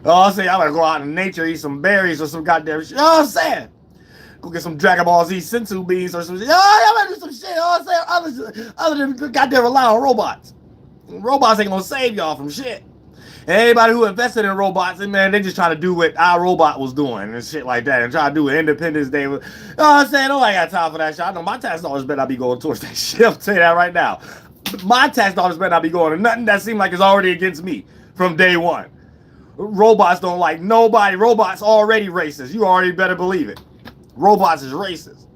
I'm saying I'm gonna go out in nature, eat some berries or some goddamn shit. You know what I'm saying? Go get some Dragon Ball Z Sensu beans or some shit. I'm gonna do some shit. You know what I'm saying? Other than goddamn rely on robots. Robots ain't gonna save y'all from shit. And anybody who invested in robots, and man, they just trying to do what our robot was doing and shit like that, and try to do Independence Day. You know what I'm saying? Nobody got time for that shit. I know my tax dollars better not be going towards that shit. I'll tell you that right now. My tax dollars better not be going to nothing that seems like it's already against me from day one. Robots don't like nobody. Robots already racist. You already better believe it. Robots is racist.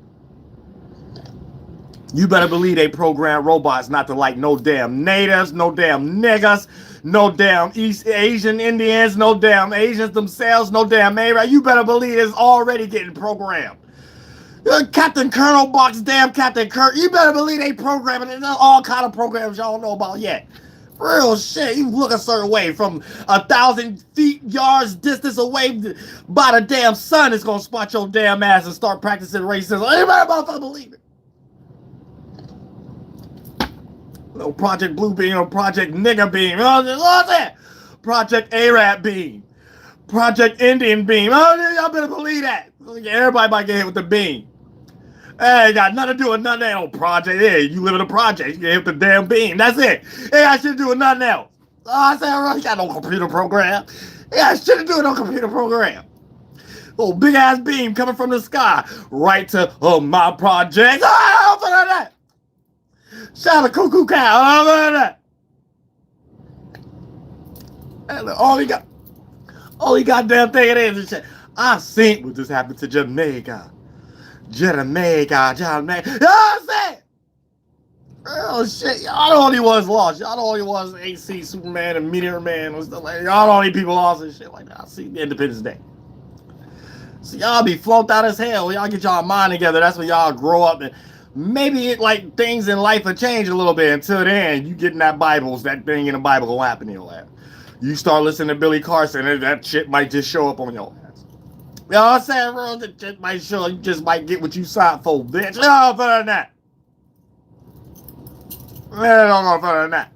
You better believe they program robots not to like no damn natives, no damn niggas, no damn East Asian Indians, no damn Asians themselves, no damn Arab. You better believe it's already getting programmed. Captain Colonel Box, damn Captain Kirk. You better believe they programming it. There's all kind of programs y'all don't know about yet. Real shit. You look a certain way from 1,000 feet, yards distance away by the damn sun. It's gonna spot your damn ass and start practicing racism. Anybody motherfucker believe it? No Project Blue Beam or Project Nigga Beam. You know what I'm saying? Project Arab Beam. Project Indian Beam. Oh, y'all better believe that. Everybody might get hit with the beam. Hey, got nothing to do with none of that old project. Hey, you live in a project, you get hit with the damn beam. That's it. Hey, I shouldn't do with nothing else. Oh, I said, I got no computer program. Yeah, I shouldn't do with no computer program. Little big ass beam coming from the sky right to my project. Oh, I don't that. Shout out to Cuckoo Cow. I don't that. Only goddamn thing it is. I seen what just happened to Jamaica. Jamaica. You know what I'm saying? Oh shit, y'all the only ones lost. Y'all the only ones AC, Superman, and Meteor Man and stuff like that. Y'all the only people lost and shit like that. I see the Independence Day. So y'all be flunked out as hell. Y'all get y'all mind together. That's when y'all grow up and maybe things in life will change a little bit. Until then, you getting that Bibles, that thing in the Bible will happen in your life. You start listening to Billy Carson and that shit might just show up on your ass. You know what I'm saying, bro? That shit might show. You just might get what you signed for, bitch. No, better than that. No, better than that.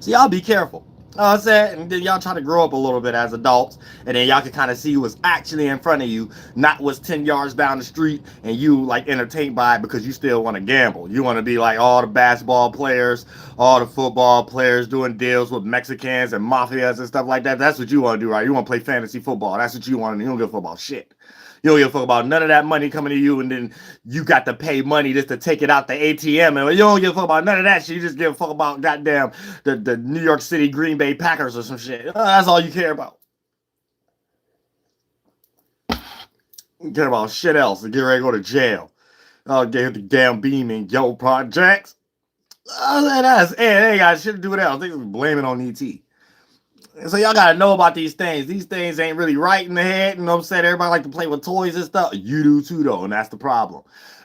So y'all be careful. I said, and then y'all try to grow up a little bit as adults, and then y'all can kind of see what's actually in front of you, not what's 10 yards down the street, and you like entertained by it because you still want to gamble. You want to be like all the basketball players, all the football players doing deals with Mexicans and mafias and stuff like that. That's what you want to do, right? You want to play fantasy football. That's what you want to do. You don't give a fuck about shit. You don't give a fuck about none of that money coming to you, and then you got to pay money just to take it out the ATM. And you don't give a fuck about none of that shit. You just give a fuck about goddamn the New York City Green Bay Packers or some shit. That's all you care about. You care about shit else and get ready to go to jail. Oh, get the damn beam in yo projects. They ain't got shit to do with else. They just blame it on ET. So y'all gotta know about these things. These things ain't really right in the head. You know what I'm saying? Everybody like to play with toys and stuff. You do too, though, and that's the problem.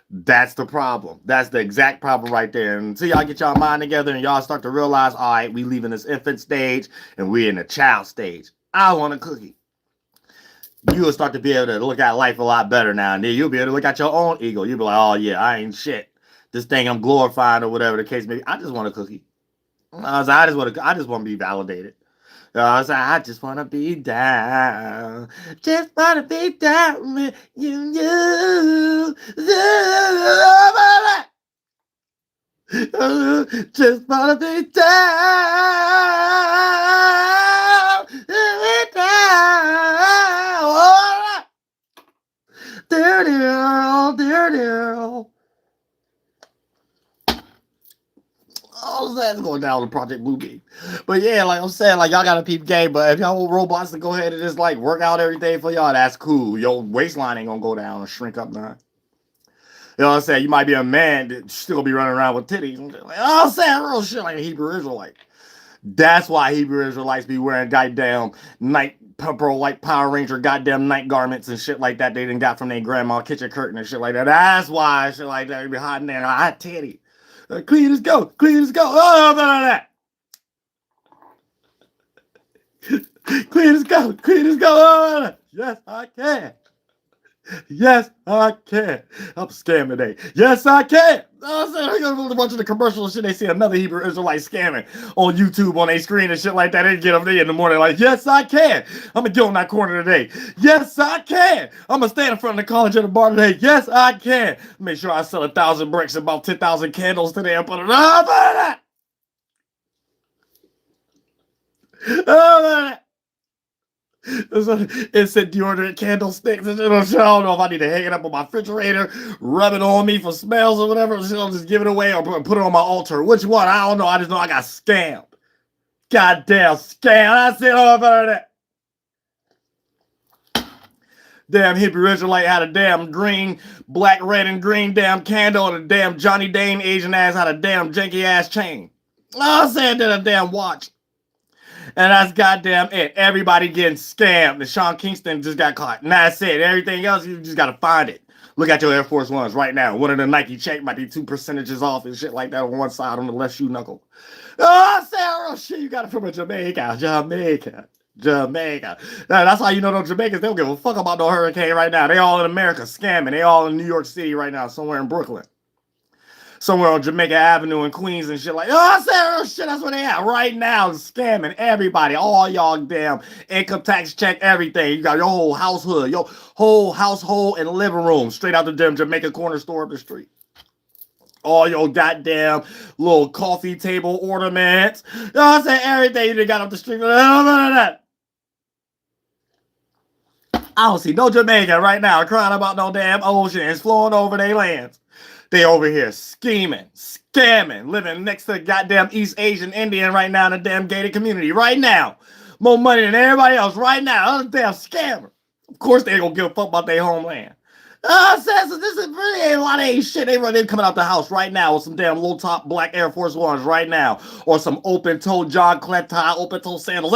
That's the problem. That's the exact problem right there. And until y'all get y'all mind together and y'all start to realize, all right, we leaving this infant stage and we're in the child stage. I want a cookie. You'll start to be able to look at life a lot better now. And then you'll be able to look at your own ego. You'll be like, oh yeah, I ain't shit. This thing I'm glorifying or whatever the case may be. I just want a cookie. I just want to be validated. I just want to be down. Just want to be down with you. Just want to be down. Dear. All that's going down with Project Bluebeam. But yeah, like I'm saying, like y'all got a peep game, but if y'all want robots to go ahead and just like work out everything for y'all, that's cool. Your waistline ain't gonna go down or shrink up now. You know what I'm saying? You might be a man that still be running around with titties. Like, oh, I'm saying real shit like a Hebrew Israelite. That's why Hebrew Israelites be wearing goddamn night purple like Power Ranger goddamn night garments and shit like that they done got from their grandma kitchen curtain and shit like that. That's why shit like that be hiding there. Hot titty. Clean as go. Oh, no. Clean as go. Oh, no. Yes, I can. I'm scamming today. Yes, I can. I got a bunch of the commercial shit. They see another Hebrew Israelite scamming on YouTube on their screen and shit like that. They get up there in the morning like, yes, I can. I'm going to get on that corner today. Yes, I can. I'm going to stand in front of the college at the bar today. Yes, I can. Make sure I sell 1,000 bricks and about 10,000 candles today and put it up on that. It said deodorant candlesticks. I don't know if I need to hang it up on my refrigerator, rub it on me for smells or whatever. I'll just give it away or put it on my altar. Which one? I don't know. I just know I got scammed. Goddamn scam. That's it. All about that. Damn Hebrew Israelite had a damn green, black, red, and green damn candle, and a damn Johnny Dane Asian ass had a damn janky ass chain. I said that a damn watch. And that's goddamn it. Everybody getting scammed. And Sean Kingston just got caught. And that's it. Everything else, you just got to find it. Look at your Air Force Ones right now. One of the Nike check might be 2% off and shit like that on one side on the left shoe knuckle. Oh, Sarah, shit, you got it from Jamaica. Now, that's how you know those Jamaicans, they don't give a fuck about no hurricane right now. They all in America scamming. They all in New York City right now, somewhere in Brooklyn. Somewhere on Jamaica Avenue in Queens and shit like, oh, Sarah, shit, that's where they at right now, scamming everybody, all y'all damn income tax check, everything. You got your whole household, your whole household and living room straight out the damn Jamaica corner store up the street. All your goddamn little coffee table ornaments. You know what I'm saying? Everything you got up the street. I don't see no Jamaican right now crying about no damn oceans flowing over their lands. They over here scheming, scamming, living next to the goddamn East Asian Indian right now in the damn gated community right now. More money than everybody else right now. That's a damn scammer. Of course they ain't gonna give a fuck about their homeland. So this is really a lot of ain't shit. They coming out the house right now with some damn low top black Air Force Ones right now. Or some open toe John Cleta, open toe sandals.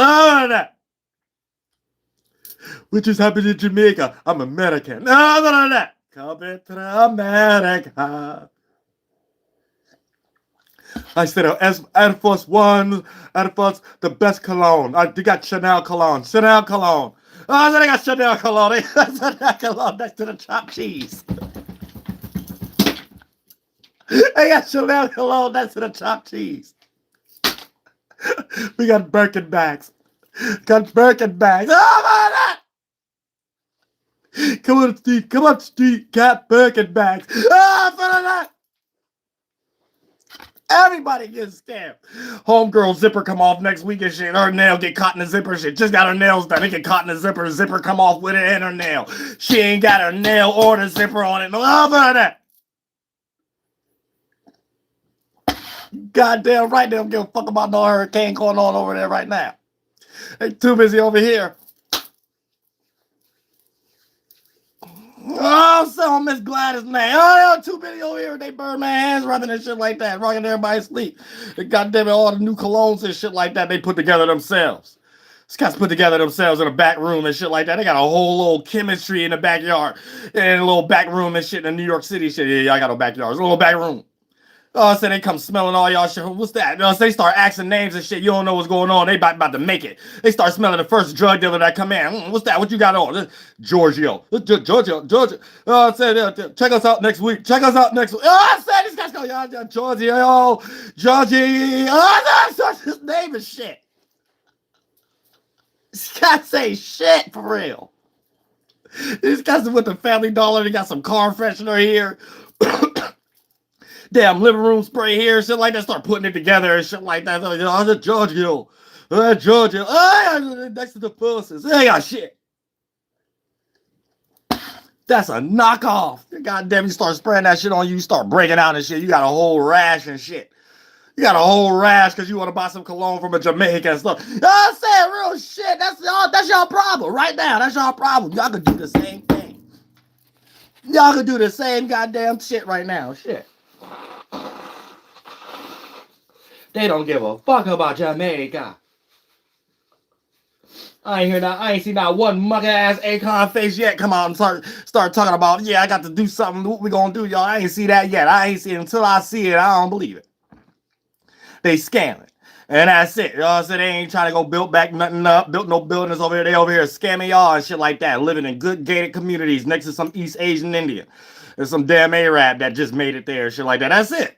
Which just happened in Jamaica. I'm American. No. Coming to America. I said, Air Force One, Air Force, the best cologne. They got Chanel cologne. Oh, I said they got Chanel cologne. They got Chanel cologne next to the chopped cheese. They got Chanel cologne next to the chopped cheese. We got Birkin bags. Got Birkin bags. Oh my God! Come on, Steve. Come up, street. Got Birkin bags. Oh, that. Everybody gets scammed. Homegirl zipper come off next week and shit. Her nail get caught in the zipper shit. Just got her nails done. It get caught in the zipper. Zipper come off with it and her nail. She ain't got her nail or the zipper on it. No, about that. Goddamn right, they don't give a fuck about no hurricane going on over there right now. They too busy over here. Oh, so Miss Gladys name. Oh, they're too busy over here. They burn my hands rubbing and shit like that, rocking everybody sleep. They goddamn it, all the new colognes and shit like that they put together themselves. These guys put together themselves in a back room and shit like that. They got a whole little chemistry in the backyard and a little back room and shit in New York City shit. Yeah, I got no backyard. It's a little back room. Oh, so they come smelling all y'all shit. What's that? So they start asking names and shit. You don't know what's going on. They about to make it. They start smelling the first drug dealer that come in. What's that? What you got on? Giorgio. Georgia. Oh, I said, check us out next week. Check us out next week. Oh, I said, this guy's going, Giorgio. Georgie. Oh, that's his name is shit. This guy say shit for real. These guys with the Family Dollar. They got some car freshener here. Damn living room spray here, shit like that. Start putting it together and shit like that. Oh, that's Giorgio. Giorgio. Oh, next to the pussies. They got shit. That's a knockoff. Goddamn, you start spraying that shit on you, start breaking out and shit. You got a whole rash and shit. You got a whole rash because you want to buy some cologne from a Jamaican and stuff. I'm saying real shit. That's y'all problem right now. That's y'all problem. Y'all could do the same thing. Y'all could do the same goddamn shit right now. Shit. They don't give a fuck about Jamaica. I ain't hear that. I ain't seen that one muck ass Akon face yet. Come on, start talking about, yeah, I got to do something. What we gonna do, y'all? I ain't see that yet. I ain't see it until I see it. I don't believe it. They scamming. And that's it. Y'all said they ain't trying to go build back nothing up, built no buildings over here. They over here scamming y'all and shit like that, living in good gated communities next to some East Asian Indian. There's some damn Arab that just made it there, shit like that. That's it.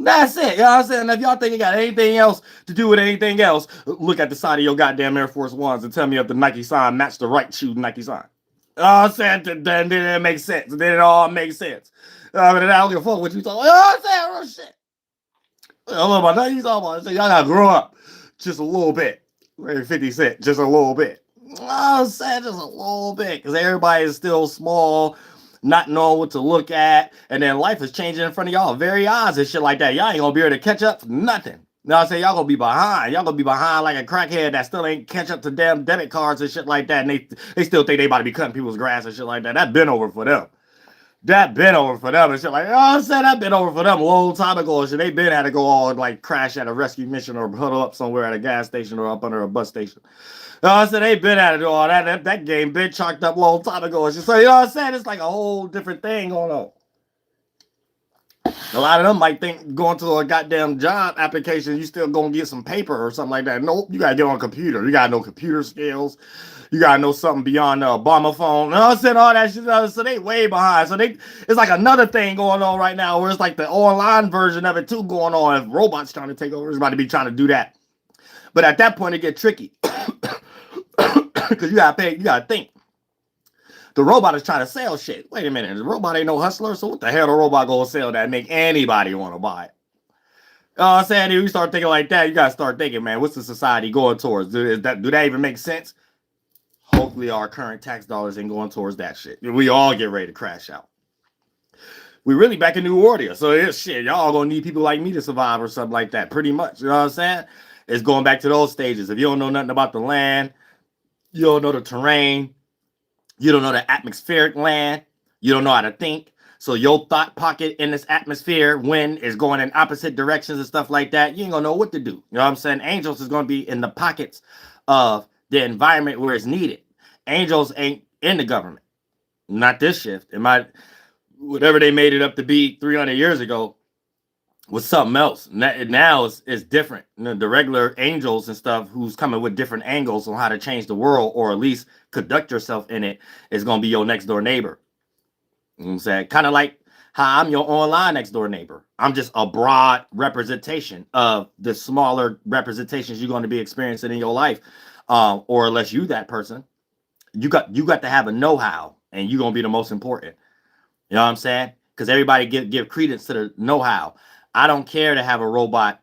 That's it. You know what I'm saying? If y'all think you got anything else to do with anything else, look at the side of your goddamn Air Force Ones and tell me if the Nike sign matched the right shoe Nike sign. You know what I'm saying? Then it makes sense. Then it all makes sense. But I don't give a fuck what you talking about. You know what I'm saying? Real shit. I don't know about nothing you talking about. Y'all gotta grow up just a little bit. Maybe 50 Cent, just a little bit. I'm saying just a little bit. Because everybody is still small, not knowing what to look at, and then life is changing in front of y'all. Very odds and shit like that. Y'all ain't gonna be able to catch up for nothing. You know what I'm saying? Y'all gonna be behind. Y'all gonna be behind like a crackhead that still ain't catch up to damn debit cards and shit like that. And they still think they about to be cutting people's grass and shit like that. That been over for them. That been over for them and shit like, you know what I'm saying? That been over for them a long time ago and shit. They been had to go all like crash at a rescue mission or huddle up somewhere at a gas station or up under a bus station. You know what I'm saying? They been had to do all that. That game been chalked up a long time ago and shit. So you know what I'm saying? It's like a whole different thing going on. A lot of them might think going to a goddamn job application, you still gonna get some paper or something like that. Nope, you gotta get on a computer. You gotta know computer skills. You gotta know something beyond the Obama phone. You know what I'm saying? All that shit. So they way behind. So it's like another thing going on right now where it's like the online version of it too going on. If robots trying to take over, it's about to be trying to do that. But at that point, it get tricky. Because you gotta pay, you gotta think. The robot is trying to sell shit. Wait a minute, the robot ain't no hustler, so what the hell the robot gonna sell that make anybody want to buy it? You know what I'm saying? If you start thinking like that, you gotta start thinking, man, what's the society going towards? Do that even make sense? Hopefully our current tax dollars ain't going towards that shit. We all get ready to crash out. We really back in New Orleans, so it's shit. Y'all gonna need people like me to survive or something like that, pretty much. You know what I'm saying? It's going back to those stages. If you don't know nothing about the land, you don't know the terrain, you don't know the atmospheric land, you don't know how to think. So your thought pocket in this atmosphere, wind is going in opposite directions and stuff like that. You ain't gonna know what to do. You know what I'm saying? Angels is gonna be in the pockets of the environment where it's needed. Angels ain't in the government. Not this shift. It might, whatever they made it up to be 300 years ago was something else. Now it's different. The regular angels and stuff who's coming with different angles on how to change the world or at least conduct yourself in it is going to be your next door neighbor. You know what I'm saying? Kind of like How I'm your online next door neighbor. I'm just a broad representation of the smaller representations you're going to be experiencing in your life. Or unless you that person, you got to have a know-how, and you're gonna be the most important. You know what I'm saying? Because everybody give credence to the know-how. I don't care to have a robot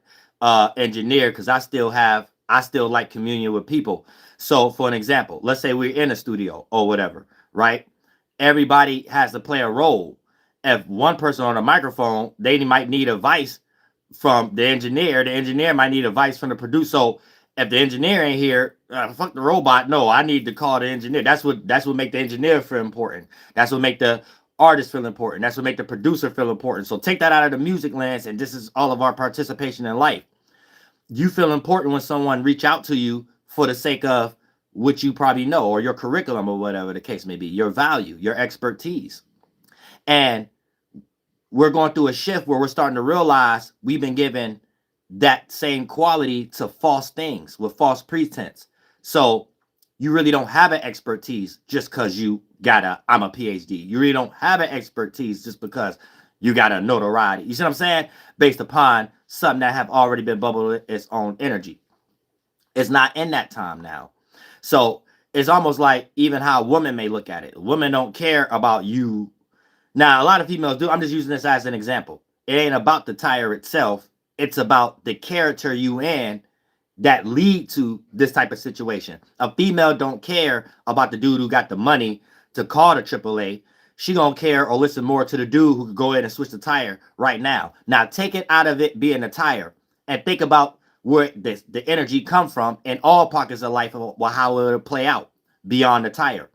engineer, because I still like communion with people. So for an example, let's say we're in a studio or whatever, right? Everybody has to play a role. If one person on a microphone, they might need advice from the engineer. The engineer might need advice from the producer. So if the engineer ain't here, fuck the robot. No, I need to call the engineer. That's what make the engineer feel important. That's what make the artist feel important. That's what make the producer feel important. So take that out of the music lens, and this is all of our participation in life. You feel important when someone reach out to you for the sake of what you probably know, or your curriculum, or whatever the case may be, your value, your expertise. And we're going through a shift where we're starting to realize we've been given that same quality to false things with false pretense. So you really don't have an expertise just because I'm a PhD. You really don't have an expertise just because you got a notoriety. You see what I'm saying? Based upon something that have already been bubbled its own energy. It's not in that time now. So it's almost like even how women may look at it. Women don't care about you. Now, a lot of females do. I'm just using this as an example. It ain't about the tire itself. It's about the character you in that lead to this type of situation. A female don't care about the dude who got the money to call the AAA. She gonna care or listen more to the dude who could go ahead and switch the tire right now. Now take it out of it being a tire and think about where the energy come from in all pockets of life, of how it will play out beyond the tire.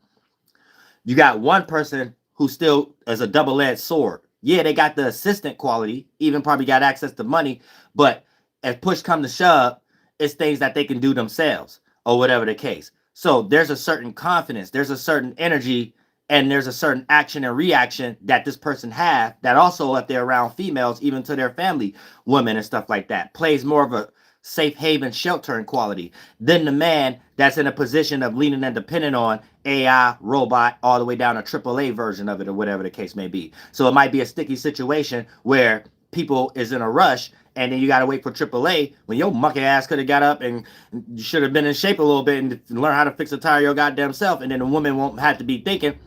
You got one person who still is a double-edged sword. Yeah, they got the assistant quality, even probably got access to money, but if push come to shove, it's things that they can do themselves or whatever the case. So there's a certain confidence, there's a certain energy, and there's a certain action and reaction that this person have that also, if they're around females, even to their family, women and stuff like that, plays more of a safe haven sheltering quality than the man that's in a position of leaning and depending on AI, robot, all the way down a AAA version of it, or whatever the case may be. So it might be a sticky situation where people is in a rush, and then you got to wait for AAA when your monkey ass could have got up and you should have been in shape a little bit and learn how to fix a tire your goddamn self. And then the woman won't have to be thinking,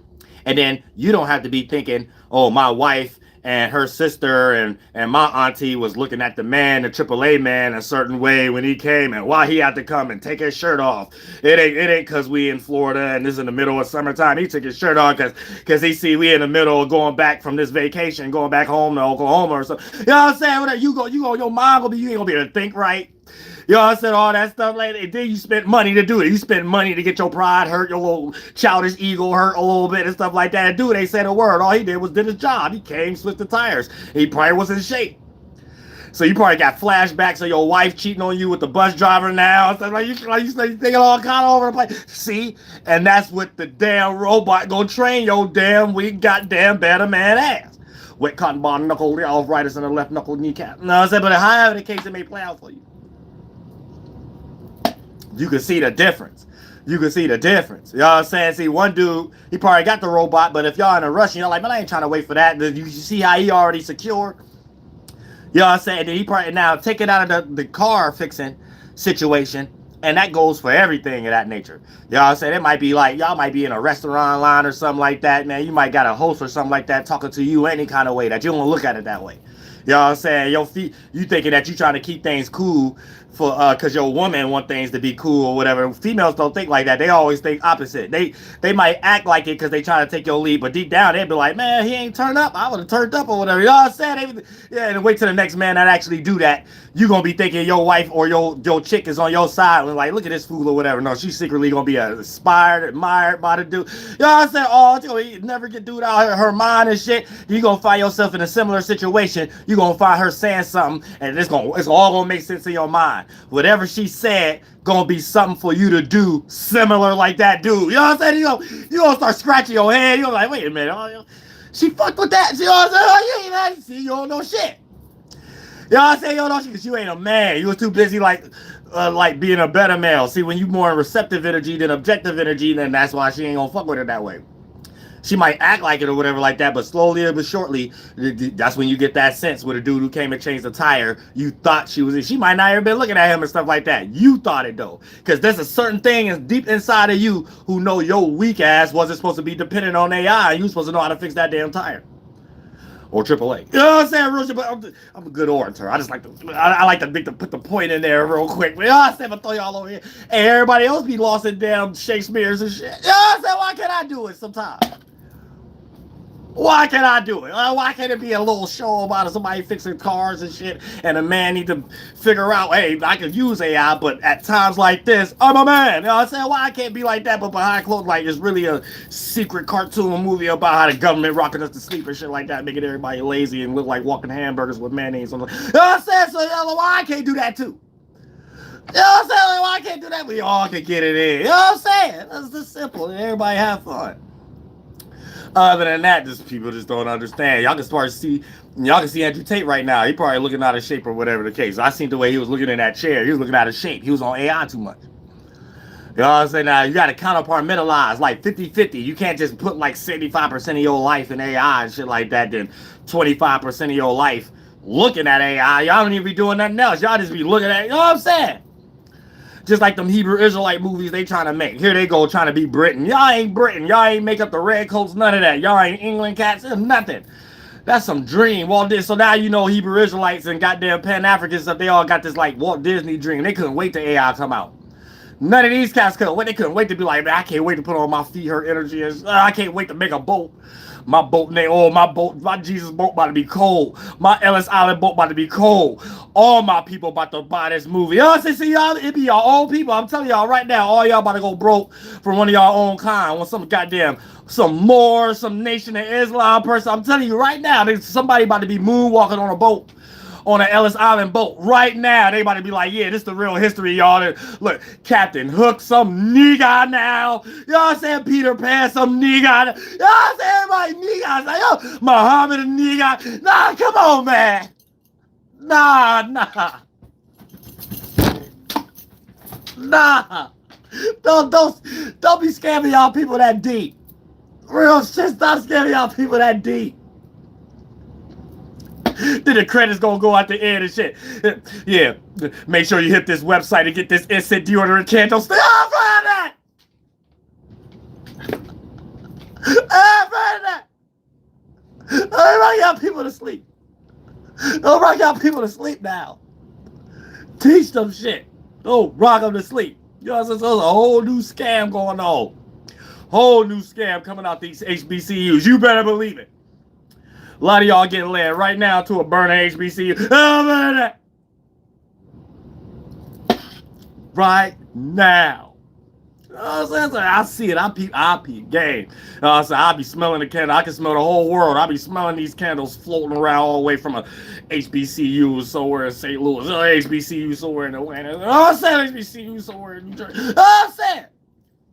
and then you don't have to be thinking, oh, my wife and her sister and my auntie was looking at the man, the AAA man, a certain way when he came, and why he had to come and take his shirt off. It ain't because we in Florida and this is in the middle of summertime. He took his shirt off because he see we in the middle of going back from this vacation, going back home to Oklahoma or something. You know what I'm saying? Whatever, your mind you ain't gonna be able to think right. You know what I'm saying? All that stuff like that. Then you spent money to do it. You spent money to get your pride hurt, your little childish ego hurt a little bit and stuff like that. And dude, they said a word. All he did was did his job. He came, switched the tires. He probably was in shape. So you probably got flashbacks of your wife cheating on you with the bus driver now. Stuff like you thinking all kind of over the place. See? And that's what the damn robot gonna train your damn weak goddamn better man ass. Wet cotton ball knuckle, the arthritis in the left knuckle kneecap. You know what I'm saying? But however the case it may play out for you. You can see the difference. You can see the difference. You know what I'm saying? See, one dude, he probably got the robot, but if y'all in a rush, you're like, man, I ain't trying to wait for that. You see how he already secured? You know what I'm saying? Then he probably now take it out of the car fixing situation, and that goes for everything of that nature. You know what I'm saying? It might be like, y'all might be in a restaurant line or something like that, man. You might got a host or something like that talking to you any kind of way that you don't look at it that way. You know what I'm saying? Your feet, you thinking that you trying to keep things cool for because your woman want things to be cool or whatever. Females don't think like that. They always think opposite. They might act like it because they trying to take your lead, but deep down they be like, man, he ain't turned up. I would have turned up or whatever. You know what I'm saying? Yeah, and wait till the next man that actually do that. You gonna be thinking your wife or your chick is on your side and like, look at this fool or whatever. No, she's secretly gonna be inspired, admired by the dude. You know what I'm saying? Oh, you never get dude out of her mind and shit. You gonna find yourself in a similar situation. You gonna find her saying something, and it's all gonna make sense in your mind. Whatever she said gonna be something for you to do similar like that dude. You know what I'm saying? You gonna start scratching your head. You're like, wait a minute. Oh, she fucked with that. You know what I'm saying? Oh, you ain't see, you don't know shit. You know what I'm saying? You don't know shit because you ain't a man. You was too busy like being a better male. See, when you more in receptive energy than objective energy, then that's why she ain't gonna fuck with it that way. She might act like it or whatever like that, but slowly but shortly, that's when you get that sense with a dude who came and changed the tire. You thought she was. She might not have been looking at him and stuff like that. You thought it though, because there's a certain thing deep inside of you who know your weak ass wasn't supposed to be dependent on AI. And you supposed to know how to fix that damn tire. Or AAA. You know what I'm saying? Real shit, but I'm a good orator. I just like to, I like to put the point in there real quick. But you know what I'm saying? I'm throw y'all over here. And everybody else be lost in damn Shakespeare's and shit. You know what I'm saying? Why can't I do it sometimes? Why can't I do it? Why can't it be a little show about somebody fixing cars and shit, and a man need to figure out, hey, I can use AI, but at times like this, I'm a man. You know what I'm saying? Why I can't be like that, but behind closed like it's really a secret cartoon movie about how the government rocking us to sleep and shit like that, making everybody lazy and look like walking hamburgers with mayonnaise on them. You know what I'm saying? So why I can't do that too? You know what I'm saying? Why I can't do that? We all can get it in. You know what I'm saying? That's just simple. And everybody have fun. Other than that, just people just don't understand. Y'all can see Andrew Tate right now. He probably looking out of shape or whatever the case. I seen the way he was looking in that chair. He was looking out of shape. He was on AI too much. You know what I'm saying? Now, you got to compartmentalize like 50-50. You can't just put like 75% of your life in AI and shit like that, then 25% of your life looking at AI. Y'all don't even be doing nothing else. Y'all just be looking at it. You know what I'm saying? Just like them Hebrew Israelite movies they trying to make. Here they go trying to be Britain. Y'all ain't Britain. Y'all ain't make up the red coats, none of that. Y'all ain't England cats, nothing. That's some dream. Walt Disney. So now you know Hebrew Israelites and goddamn Pan-Africans, they all got this like Walt Disney dream. They couldn't wait till AI come out. None of these cats couldn't wait. They couldn't wait to be like, man, I can't wait to put on my feet, her energy. I can't wait to make a boat. My boat name, my Jesus boat about to be cold. My Ellis Island boat about to be cold. All my people about to buy this movie. Y'all see y'all, it be y'all own people. I'm telling y'all right now, all y'all about to go broke for one of y'all own kind. When some goddamn, some Moor, some Nation of Islam person. I'm telling you right now, there's somebody about to be moonwalking on a boat. On an Ellis Island boat right now. They about to be like, yeah, this is the real history, y'all. Look, Captain Hook, some nigga now. You know what I'm saying? Peter Pan, some nigga. You know what I'm saying? Everybody nigga. Like, yo, Muhammad a nigga. Nah, come on, man. Nah. Don't be scamming y'all people that deep. Real shit, stop scamming y'all people that deep. Then the credits gonna go out the end and shit. Yeah, make sure you hit this website to get this instant deodorant candle. Stay off of that! Don't bring y'all people to sleep. Don't bring y'all people to sleep now. Teach them shit. Don't rock them to sleep. You know what I'm saying? There's a whole new scam going on. Whole new scam coming out these HBCUs. You better believe it. A lot of y'all getting led right now to a burner HBCU. Right now. You know what I'm saying? I see it. I peep game. I be smelling the candle. I can smell the whole world. I be smelling these candles floating around all the way from a HBCU somewhere in St. Louis. HBCU somewhere in Atlanta. I'm saying HBCU somewhere in New Jersey. I'm saying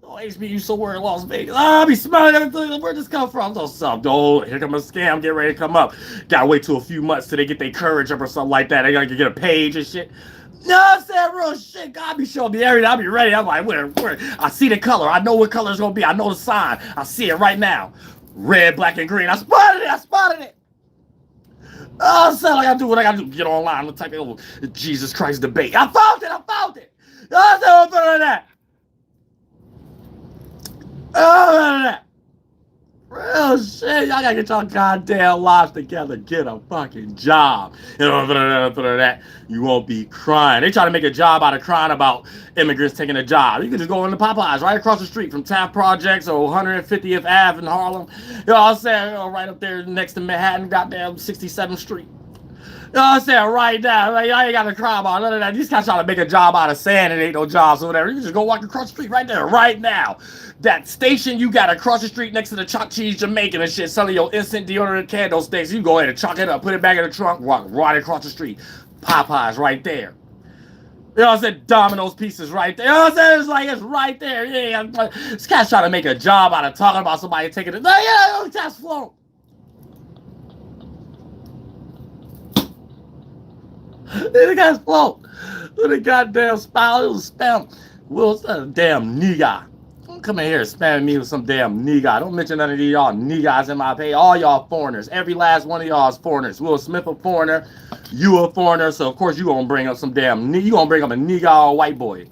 HBCU somewhere in Las Vegas. I be smelling everything. Where this come from? Oh, here come a scam. Get ready to come up. Gotta wait till a few months till they get their courage up or something like that. They gotta get a page and shit. You know what I'm saying? Real shit. God be showing me everything. I be ready. I'm like, where? I see the color. I know what color it's gonna be. I know the sign. I see it right now. Red, black, and green. I spotted it. Oh, so I gotta do what I gotta do. Get online. I'm type in Jesus Christ debate. I found it. Oh, so that. Oh, real shit. Y'all gotta get y'all goddamn lives together. Get a fucking job. You know, that you won't be crying. They try to make a job out of crying about immigrants taking a job. You can just go into Popeyes right across the street from Taft Projects or 150th Ave in Harlem. You know what I'm saying? Right up there next to Manhattan, goddamn 67th Street. You know what I'm saying? Right now. Like, y'all ain't got to cry about none of that. These guys trying to make a job out of saying it ain't no jobs or whatever. You can just go walk across the street right there, right now. That station you got across the street next to the Chalk Cheese Jamaican and shit, selling your instant deodorant candlesticks. You can go ahead and chalk it up, put it back in the trunk, walk right across the street. Popeyes right there. You know what I'm saying? Domino's pieces right there. You know what I'm saying? It's like, it's right there. Yeah, this guy's trying to make a job out of talking about somebody taking it. Yeah, that's float. The guy's float. The goddamn spell. It was spam. Will's a damn nigga. Come in here spamming me with some damn nigga. Don't mention none of these y'all niggas in my page. All y'all foreigners. Every last one of y'all is foreigners. Will Smith a foreigner. You a foreigner. So of course you gonna bring up some damn nigga. You gonna bring up a nigga or a white boy.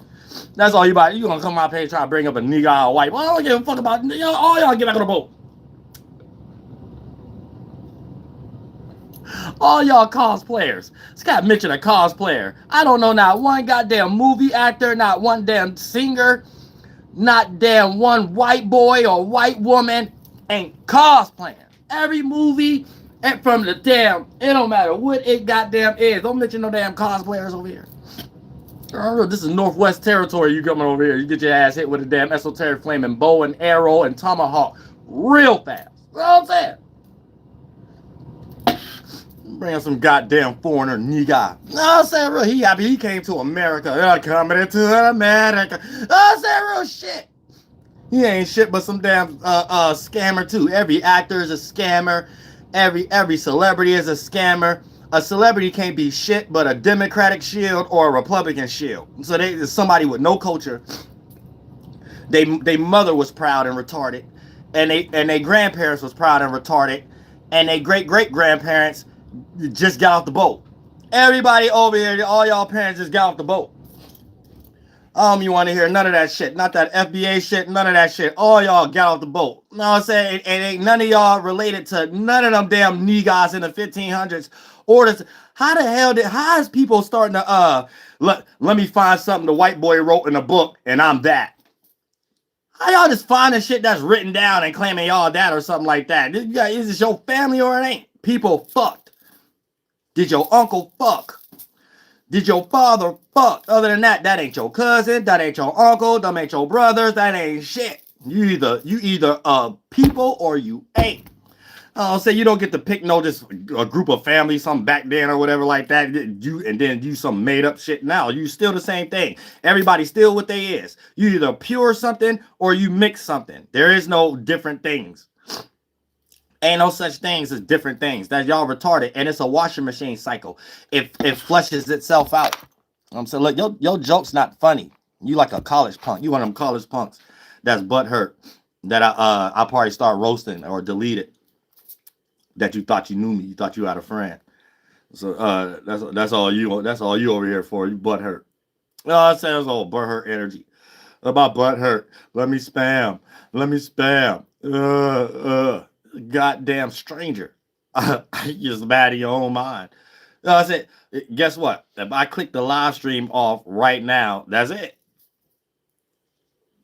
That's all you about. You gonna come on my page try to bring up a nigga or a white boy. I don't give a fuck about y'all. All y'all get back on the boat. All y'all cosplayers. This guy mentioned a cosplayer. I don't know not one goddamn movie actor, not one damn singer, not damn one white boy or white woman ain't cosplaying. Every movie and from the damn, it don't matter what it goddamn is. Don't mention no damn cosplayers over here. This is Northwest territory. You coming over here. You get your ass hit with a damn esoteric flaming bow and arrow and tomahawk real fast. You know what I'm saying? Bring some goddamn foreigner nigga. No, I'm saying real. He happy he came to America. Coming into America. I'm saying real shit. He ain't shit but some damn scammer too. Every actor is a scammer. Every celebrity is a scammer. A celebrity can't be shit but a Democratic shield or a Republican shield. So they somebody with no culture. They mother was proud and retarded, and they grandparents was proud and retarded, and they great grandparents just got off the boat. Everybody over here, all y'all parents just got off the boat. You want to hear none of that shit. Not that FBA shit, none of that shit. All y'all got off the boat. You know what I'm saying? And ain't none of y'all related to none of them damn niggas in the 1500s. Or this, how the hell how is people starting to, let me find something the white boy wrote in a book and I'm that? How y'all just finding shit that's written down and claiming y'all that or something like that? Is this your family or it ain't? People fucked. Did your uncle fuck? Did your father fuck? Other than that, that ain't your cousin, that ain't your uncle, that ain't your brothers, that ain't shit. You either people or you ain't. Say you don't get to pick no just a group of families, some back then or whatever like that. You and then do some made up shit now. You still the same thing. Everybody still what they is. You either pure something or you mix something. There is no different things. Ain't no such things as different things. That y'all retarded, and it's a washing machine cycle. It flushes itself out. I'm saying, look, your joke's not funny. You like a college punk. You one of them college punks that's butt hurt that I probably start roasting or deleted. That you thought you knew me. You thought you had a friend. So that's all you over here for. You butt hurt. No, I say it's all butt hurt energy. About butt hurt. Let me spam. Goddamn stranger. You're just bad in your own mind. I said, guess what? If I click the live stream off right now, that's it.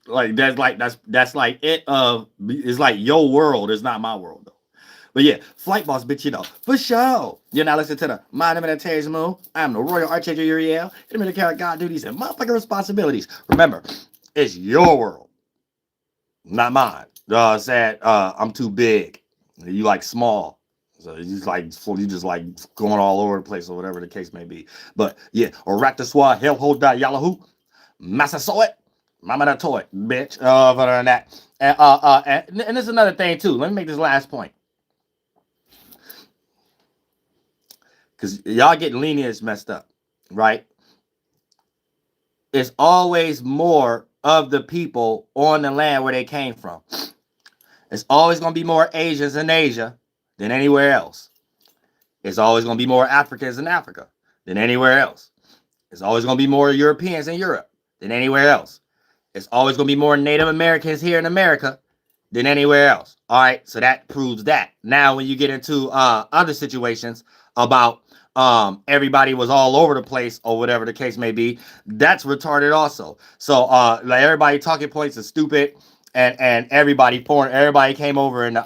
That's like it. It's like your world is not my world though. But yeah, Flight Boss, bitch, you know, for sure. You're now listening to the Mind of Meditation's Moon. I'm the Royal Archangel Uriel. In the minute God duties and motherfucking responsibilities. Remember, it's your world, not mine. Said I'm too big. You like small. So you just like going all over the place or whatever the case may be. But yeah, Oraktaswa, Hellhold Yahoo, Massasoit, Mama da toy, bitch. Other than that. And this is another thing too. Let me make this last point. Because y'all getting lineage messed up, right? It's always more of the people on the land where they came from. It's always going to be more Asians in Asia than anywhere else. It's always going to be more Africans in Africa than anywhere else. It's always going to be more Europeans in Europe than anywhere else. It's always going to be more Native Americans here in America than anywhere else. All right, so that proves that. Now, when you get into other situations about everybody was all over the place or whatever the case may be, that's retarded also. So like everybody talking points is stupid, and everybody came over and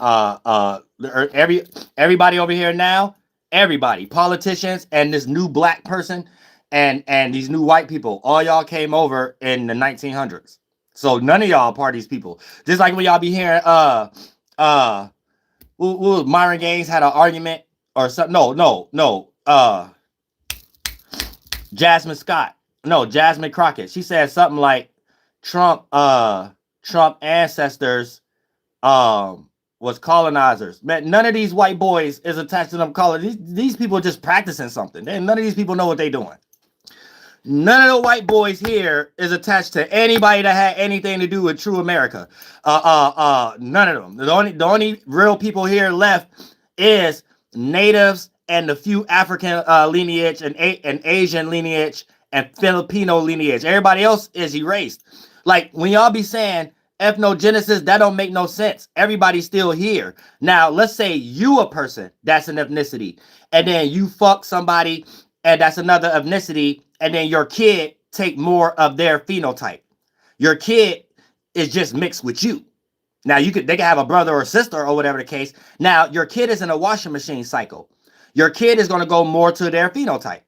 everybody over here now, everybody, politicians and this new black person and these new white people, all y'all came over in the 1900s. So none of y'all part of these people. Just like when y'all be hearing Myron Gaines had an argument or something. No. Jasmine Crockett. She said something like Trump ancestors was colonizers. Man, none of these white boys is attached to them colonizers. These people are just practicing something. None of these people know what they're doing. None of the white boys here is attached to anybody that had anything to do with true America. None of them. The only real people here left is natives and the few African lineage and Asian lineage and Filipino lineage. Everybody else is erased. Like when y'all be saying ethnogenesis, that don't make no sense. Everybody's still here. Now, let's say you a person that's an ethnicity, and then you fuck somebody and that's another ethnicity, and then your kid take more of their phenotype. Your kid is just mixed with you. Now they can have a brother or sister or whatever the case. Now your kid is in a washing machine cycle. Your kid is going to go more to their phenotype.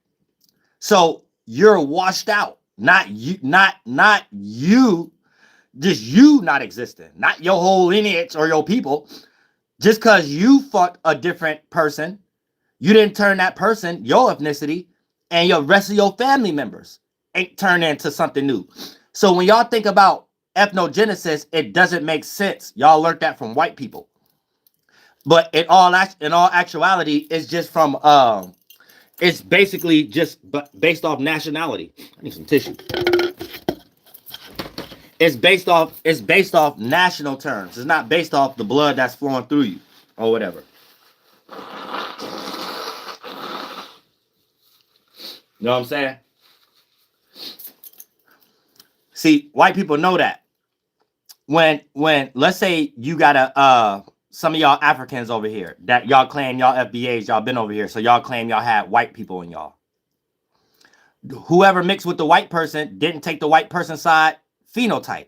So you're washed out. Not you, not you, just you not existing. Not your whole lineage or your people. Just because you fucked a different person, you didn't turn that person, your ethnicity, and your rest of your family members ain't turned into something new. So when y'all think about ethnogenesis, it doesn't make sense. Y'all learned that from white people. But in all actuality, it's just from it's basically just based off nationality. I need some tissue. It's based off national terms. It's not based off the blood that's flowing through you or whatever. You know what I'm saying? See, white people know that. When let's say you got some of y'all Africans over here that y'all claim y'all FBAs, y'all been over here, so y'all claim y'all had white people in y'all. Whoever mixed with the white person didn't take the white person's side phenotype.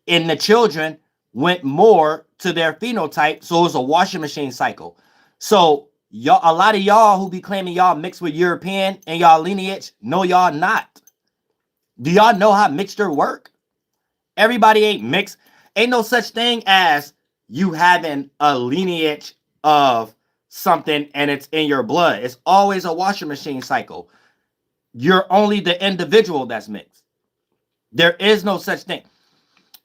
And the children went more to their phenotype, so it was a washing machine cycle. So y'all, a lot of y'all who be claiming y'all mixed with European and y'all lineage, no, y'all not. Do y'all know how mixture work? Everybody ain't mixed. Ain't no such thing as you having a lineage of something and it's in your blood. It's always a washing machine cycle. You're only the individual that's mixed. There is no such thing.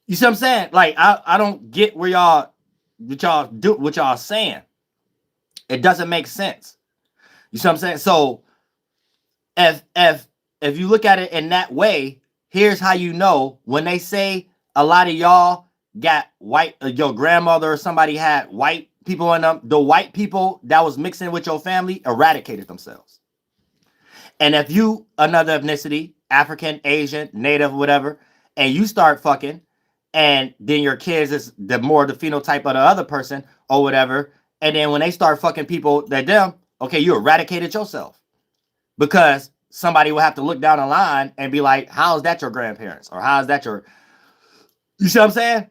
You see what I'm saying? Like, I don't get what y'all saying. It doesn't make sense. You see what I'm saying? So if you look at it in that way, here's how you know when they say a lot of y'all got white, your grandmother or somebody had white people in them, the white people that was mixing with your family eradicated themselves. And if you another ethnicity, African, Asian, Native, whatever, and you start fucking, and then your kids is the more the phenotype of the other person or whatever, and then when they start fucking people that them, okay, you eradicated yourself. Because somebody will have to look down the line and be like, how is that your grandparents? Or how is that your... You see what I'm saying?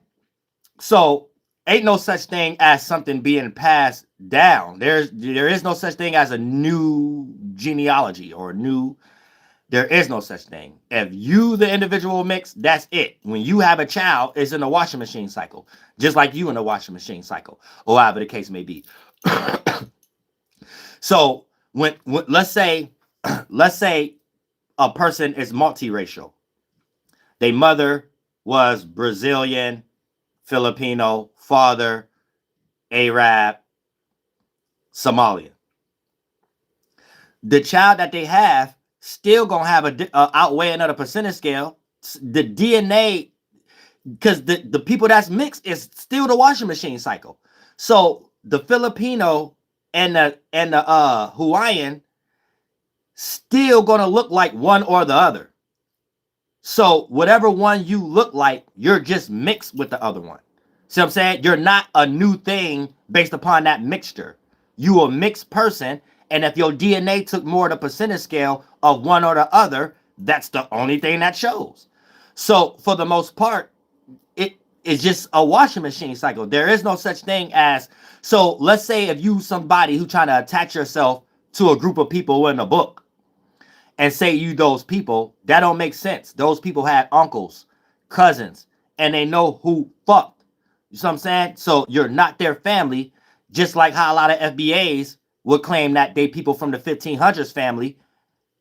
So ain't no such thing as something being passed down. There is no such thing as a new genealogy or new... There is no such thing. If you, the individual mix, that's it. When you have a child, it's in the washing machine cycle. Just like you in the washing machine cycle. Or however the case may be. So when let's say a person is multiracial. Their mother was Brazilian, Filipino, father, Arab, Somalian. The child that they have still gonna have a outweighing of the percentage scale. The DNA, because the people that's mixed is still the washing machine cycle. So the Filipino and the Hawaiian still gonna look like one or the other. So whatever one you look like, you're just mixed with the other one. See what I'm saying? You're not a new thing based upon that mixture. You a mixed person, and if your DNA took more of the percentage scale of one or the other, that's the only thing that shows. So for the most part, it is just a washing machine cycle. There is no such thing as... So let's say if you somebody who trying to attach yourself to a group of people in a book and say you those people, that don't make sense. Those people had uncles, cousins, and they know who fucked. You see what I'm saying? So you're not their family, just like how a lot of FBAs would claim that they people from the 1500s family,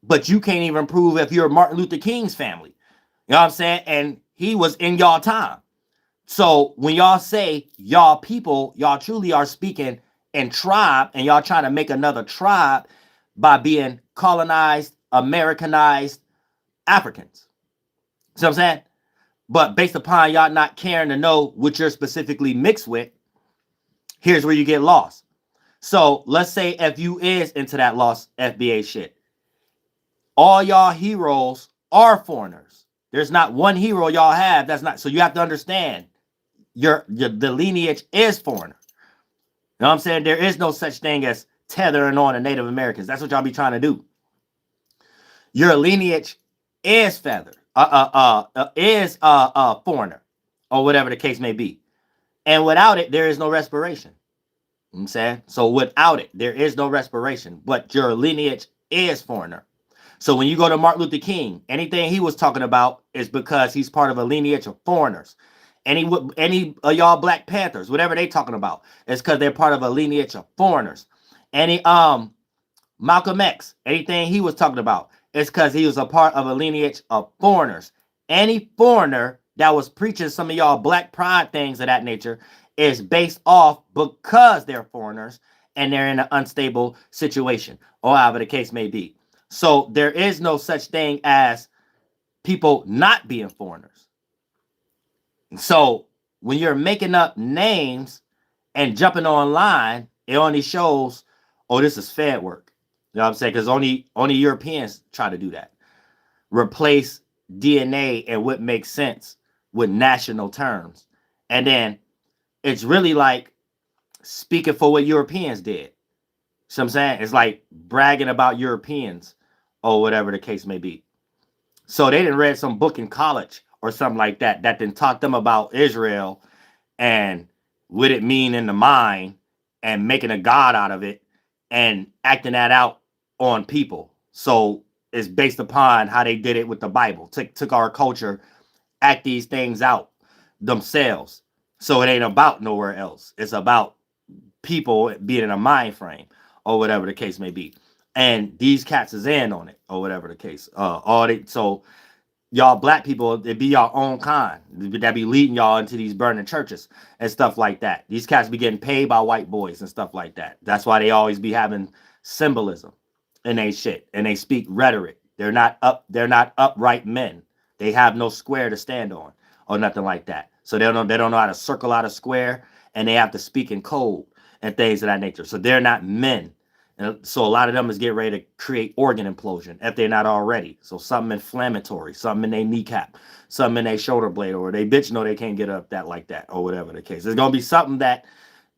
but you can't even prove if you're Martin Luther King's family. You know what I'm saying? And he was in y'all time. So when y'all say y'all people, y'all truly are speaking in tribe, and y'all trying to make another tribe by being colonized, Americanized, Africans. See what I'm saying? But based upon y'all not caring to know what you're specifically mixed with, here's where you get lost. So let's say FU is into that lost FBA shit. All y'all heroes are foreigners. There's not one hero y'all have that's not. So you have to understand the lineage is foreigner. You know what I'm saying? There is no such thing as tethering on to Native Americans. That's what y'all be trying to do. Your lineage is feathered, is foreigner, or whatever the case may be. And without it, there is no respiration. You know what I'm saying? So without it, there is no respiration. But your lineage is foreigner. So when you go to Martin Luther King, anything he was talking about is because he's part of a lineage of foreigners. Any of y'all Black Panthers, whatever they talking about, it's because they're part of a lineage of foreigners. Any Malcolm X, anything he was talking about, it's because he was a part of a lineage of foreigners. Any foreigner that was preaching some of y'all Black pride things of that nature is based off because they're foreigners and they're in an unstable situation, or however the case may be. So there is no such thing as people not being foreigners. So when you're making up names and jumping online, it only shows, oh, this is Fed work. You know what I'm saying? Because only Europeans try to do that. Replace DNA and what makes sense with national terms. And then it's really like speaking for what Europeans did. So I'm saying it's like bragging about Europeans or whatever the case may be. So they didn't read some book in college or something like that then taught them about Israel and what it mean in the mind and making a god out of it and acting that out on people. So it's based upon how they did it with the Bible. Took our culture, act these things out themselves. So it ain't about nowhere else. It's about people being in a mind frame or whatever the case may be. And these cats is in on it or whatever the case. So y'all Black people, it be y'all own kind that be leading y'all into these burning churches and stuff like that. These cats be getting paid by white boys and stuff like that. That's why they always be having symbolism in they shit and they speak rhetoric. They're not upright men. They have no square to stand on or nothing like that. So they don't know how to circle out a square, and they have to speak in code and things of that nature. So they're not men. And so a lot of them is getting ready to create organ implosion if they're not already. So something inflammatory, something in their kneecap, something in their shoulder blade, or they bitch know they can't get up that like that, or whatever the case. There's gonna be something that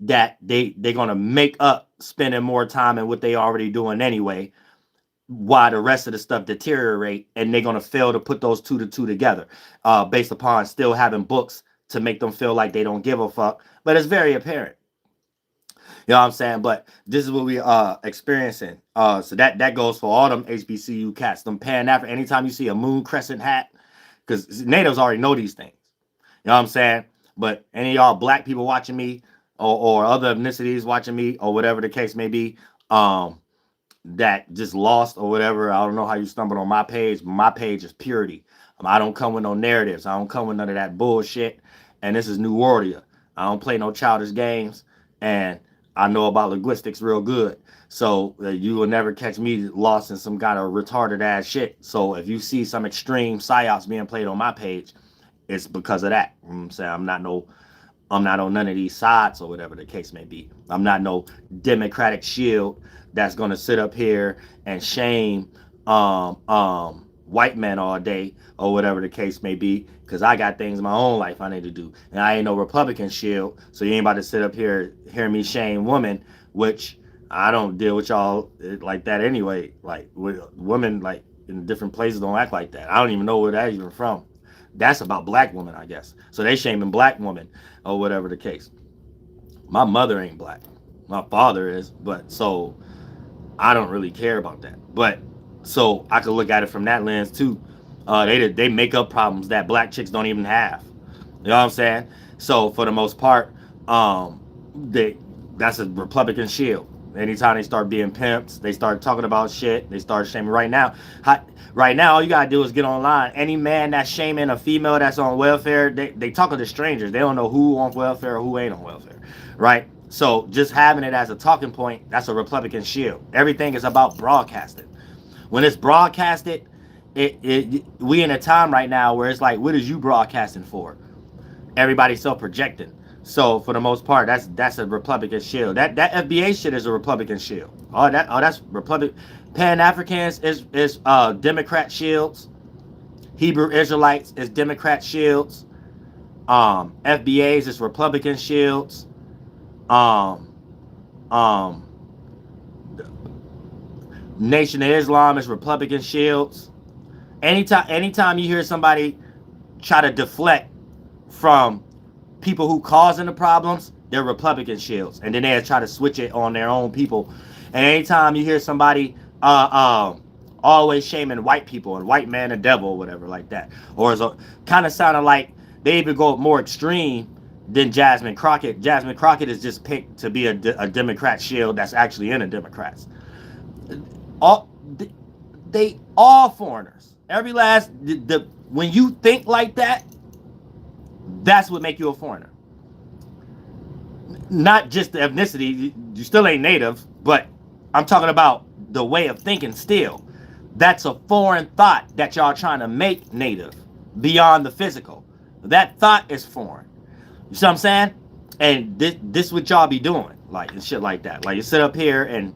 they're gonna make up spending more time in what they already doing anyway, while the rest of the stuff deteriorate, and they're gonna fail to put those two together, based upon still having books to make them feel like they don't give a fuck. But it's very apparent. You know what I'm saying? But this is what we experiencing. So that goes for all them HBCU cats, them Pan-African. Anytime you see a moon crescent hat, because natives already know these things. You know what I'm saying? But any of y'all Black people watching me, or other ethnicities watching me, or whatever the case may be, that just lost or whatever. I don't know how you stumbled on my page. My page is purity. I don't come with no narratives. I don't come with none of that bullshit. And this is New WURLDIAH. I don't play no childish games. And I know about linguistics real good. So you will never catch me lost in some kind of retarded ass shit. So if you see some extreme psyops being played on my page, it's because of that. You know what I'm saying? I'm not on none of these sides or whatever the case may be. I'm not no Democratic shield that's gonna sit up here and shame white men all day or whatever the case may be, because I got things in my own life I need to do, and I ain't no Republican shield, so you ain't about to sit up here hear me shame women, which I don't deal with y'all like that anyway. Like women like in different places don't act like that. I don't even know where that's even from. That's about Black women, I guess. So they shaming Black women or whatever the case. My mother ain't Black. My father is, but so I don't really care about that. But so I could look at it from that lens too. They make up problems that Black chicks don't even have. You know what I'm saying? So for the most part, that's a Republican shield. Anytime they start being pimps, they start talking about shit, they start shaming. Right now, all you gotta do is get online. Any man that's shaming a female that's on welfare, they talking to strangers. They don't know who on welfare or who ain't on welfare, right? So just having it as a talking point, that's a Republican shield. Everything is about broadcasting. When it's broadcasted, we in a time right now where it's like, what is you broadcasting for? Everybody's self-projecting. So for the most part, that's a Republican shield. That FBA shit is a Republican shield. That's Republican. Pan-Africans is Democrat shields. Hebrew Israelites is Democrat shields. FBAs is Republican shields. Um, um, Nation of Islam is Republican shields. Anytime you hear somebody try to deflect from people who causing the problems, they're Republican shields, and then they try to switch it on their own people. And anytime you hear somebody always shaming white people and white man and devil or whatever like that, or is kind of sounding like they even go more extreme than Jasmine Crockett. Jasmine Crockett is just picked to be a Democrat shield that's actually in the Democrats. They all foreigners. Every last when you think like that, that's what make you a foreigner. Not just the ethnicity. You still ain't native, but I'm talking about the way of thinking still. That's a foreign thought that y'all trying to make native beyond the physical. That thought is foreign. You see what I'm saying? And this what y'all be doing, like, and shit like that. Like, you sit up here and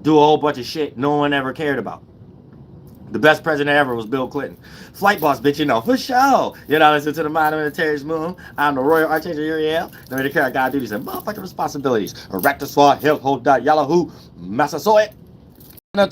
do a whole bunch of shit no one ever cared about. The best president ever was Bill Clinton. Flight boss, bitch, you know, for sure. You know, listen to the mind of the terrorist moon. I'm the Royal Archangel Uriel. The way the care God duties and motherfucking responsibilities. Erectus Swat, Hill, Hold, Yahoo, Massasoit, Toy.